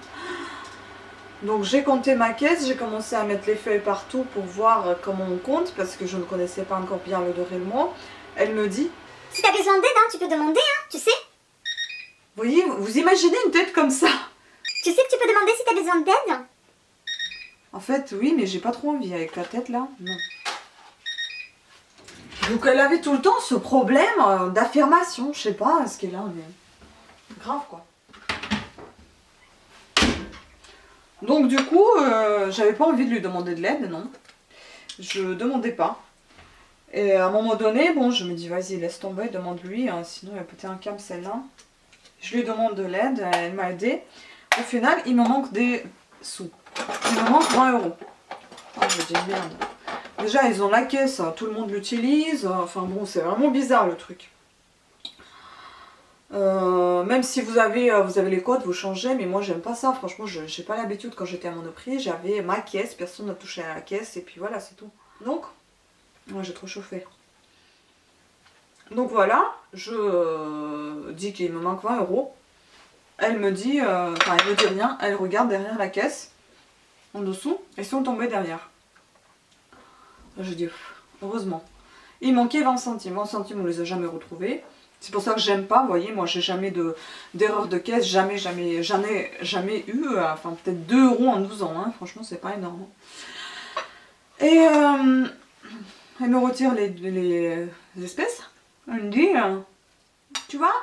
Donc j'ai compté ma caisse, j'ai commencé à mettre les feuilles partout pour voir comment on compte parce que je ne connaissais pas encore bien le déroulement. Elle me dit Si t'as besoin d'aide, hein, tu peux demander, hein, tu sais. vous voyez, vous imaginez une tête comme ça? Tu sais que tu peux demander si t'as besoin d'aide. En fait oui mais j'ai pas trop envie avec la tête là, non. Donc elle avait tout le temps ce problème d'affirmation, je sais pas ce qu'elle a mais grave quoi. Donc du coup, j'avais pas envie de lui demander de l'aide, non. Je demandais pas. Et à un moment donné, bon, je me dis vas-y, laisse tomber, demande-lui, hein, sinon elle va péter un câble celle-là. Je lui demande de l'aide, elle m'a aidé. Au final, il me manque des sous. Il me manque 20 €. Oh, je dis merde. Déjà, ils ont la caisse, tout le monde l'utilise. Enfin bon, c'est vraiment bizarre le truc. Même si vous avez les codes, vous changez, mais moi j'aime pas ça, franchement j'ai pas l'habitude. Quand j'étais à Monoprix, j'avais ma caisse, personne n'a touché à la caisse et puis voilà c'est tout. Donc, moi j'ai trop chauffé. Donc voilà, je dis qu'il me manque 20 €. Elle me dit, enfin elle me dit rien, elle regarde derrière la caisse, en dessous, et sont tombés derrière. Je dis, heureusement. Il manquait 20 centimes, 20 centimes on les a jamais retrouvés. C'est pour ça que j'aime pas, vous voyez, moi j'ai jamais d'erreur de caisse, j'en ai jamais eu, enfin peut-être 2 € en 12 ans, hein, franchement c'est pas énorme. Et elle me retire les espèces, elle me dit, tu vois?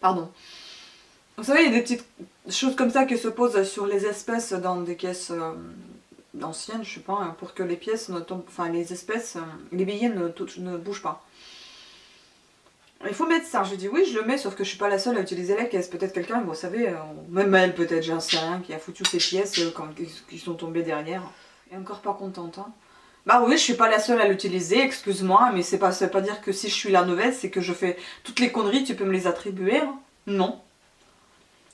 Pardon. Vous savez, il y a des petites choses comme ça qui se posent sur les espèces dans des caisses anciennes, je sais pas, pour que les pièces ne tombent, enfin les espèces, les billets ne bougent pas. Il faut mettre ça. Je dis oui, je le mets, sauf que je suis pas la seule à utiliser la caisse. Peut-être quelqu'un, vous savez, même elle peut-être, j'en sais rien, qui a foutu ses pièces qui sont tombées derrière. Et encore pas contente. Hein. Bah oui, je suis pas la seule à l'utiliser, excuse-moi, mais ça veut pas dire que si je suis la nouvelle, c'est que je fais toutes les conneries, tu peux me les attribuer. Hein. Non.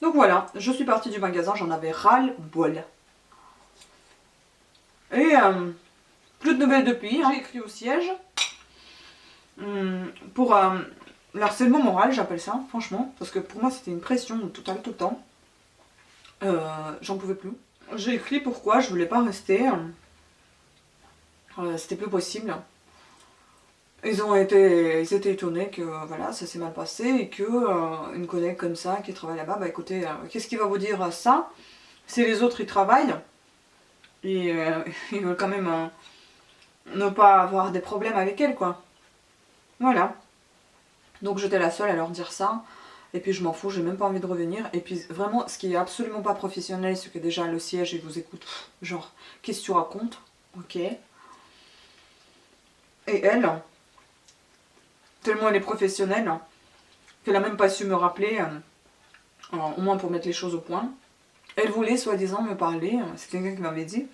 Donc voilà, je suis partie du magasin, j'en avais ras-le-bol. Et plus de nouvelles depuis, hein. J'ai écrit au siège pour l'harcèlement moral, j'appelle ça, franchement, parce que pour moi c'était une pression totale tout le temps. J'en pouvais plus. J'ai écrit pourquoi je voulais pas rester. C'était plus possible. Ils étaient étonnés que voilà, ça s'est mal passé et que une collègue comme ça qui travaille là-bas, bah écoutez, qu'est-ce qui va vous dire ça? Si les autres ils travaillent, et ils veulent quand même ne pas avoir des problèmes avec elle quoi. Voilà. Donc j'étais la seule à leur dire ça. Et puis je m'en fous, j'ai même pas envie de revenir. Et puis vraiment, ce qui est absolument pas professionnel, c'est que déjà le siège, il vous écoute, genre, qu'est-ce que tu racontes? Ok. Et elle, tellement elle est professionnelle, qu'elle a même pas su me rappeler, au moins pour mettre les choses au point. Elle voulait soi-disant me parler, c'est quelqu'un qui m'avait dit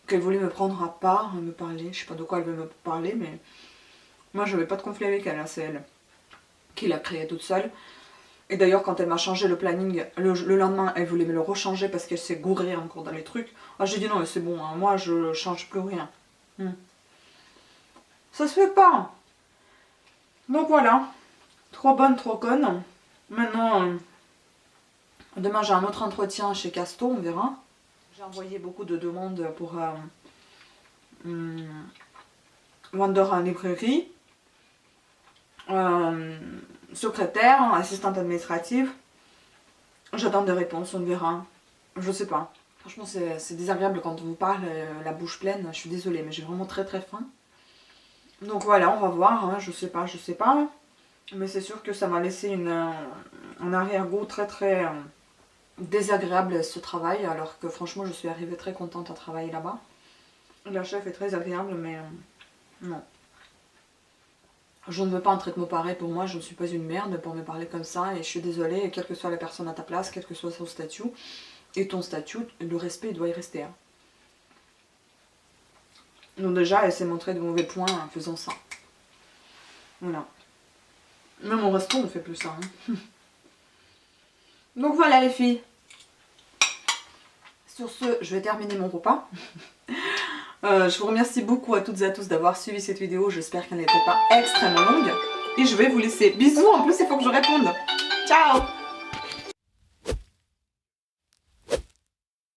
qu'elle voulait me prendre à part, me parler, je sais pas de quoi elle veut me parler, mais moi je n'avais pas de conflit avec elle, hein, c'est elle qui l'a créé toute seule. Et d'ailleurs quand elle m'a changé le planning, le lendemain elle voulait me le rechanger parce qu'elle s'est gourée encore dans les trucs. Ah, j'ai dit non mais c'est bon, hein, moi je change plus rien. Ça se fait pas. Donc voilà, trop bonne, trop conne. Maintenant, demain j'ai un autre entretien chez Casto, on verra. J'ai envoyé beaucoup de demandes pour vendeur en librairie, secrétaire, assistante administrative. J'attends des réponses, on verra. Je sais pas. Franchement, c'est désagréable quand on vous parle la bouche pleine. Je suis désolée, mais j'ai vraiment très très faim. Donc voilà, on va voir. Hein, je sais pas. Mais c'est sûr que ça m'a laissé un arrière-goût très très désagréable ce travail. Alors que franchement, je suis arrivée très contente à travailler là-bas. La chef est très agréable, mais non. Je ne veux pas un traitement pareil pour moi, je ne suis pas une merde pour me parler comme ça et je suis désolée, et quelle que soit la personne à ta place, quel que soit son statut, et ton statut, le respect doit y rester. Hein. Donc déjà, elle s'est montrée de mauvais points en faisant ça. Voilà. Même au resto, on ne fait plus ça. Hein. Donc voilà les filles. Sur ce, je vais terminer mon repas. Je vous remercie beaucoup à toutes et à tous d'avoir suivi cette vidéo. J'espère qu'elle n'était pas extrêmement longue. Et je vais vous laisser. Bisous, en plus il faut que je réponde. Ciao!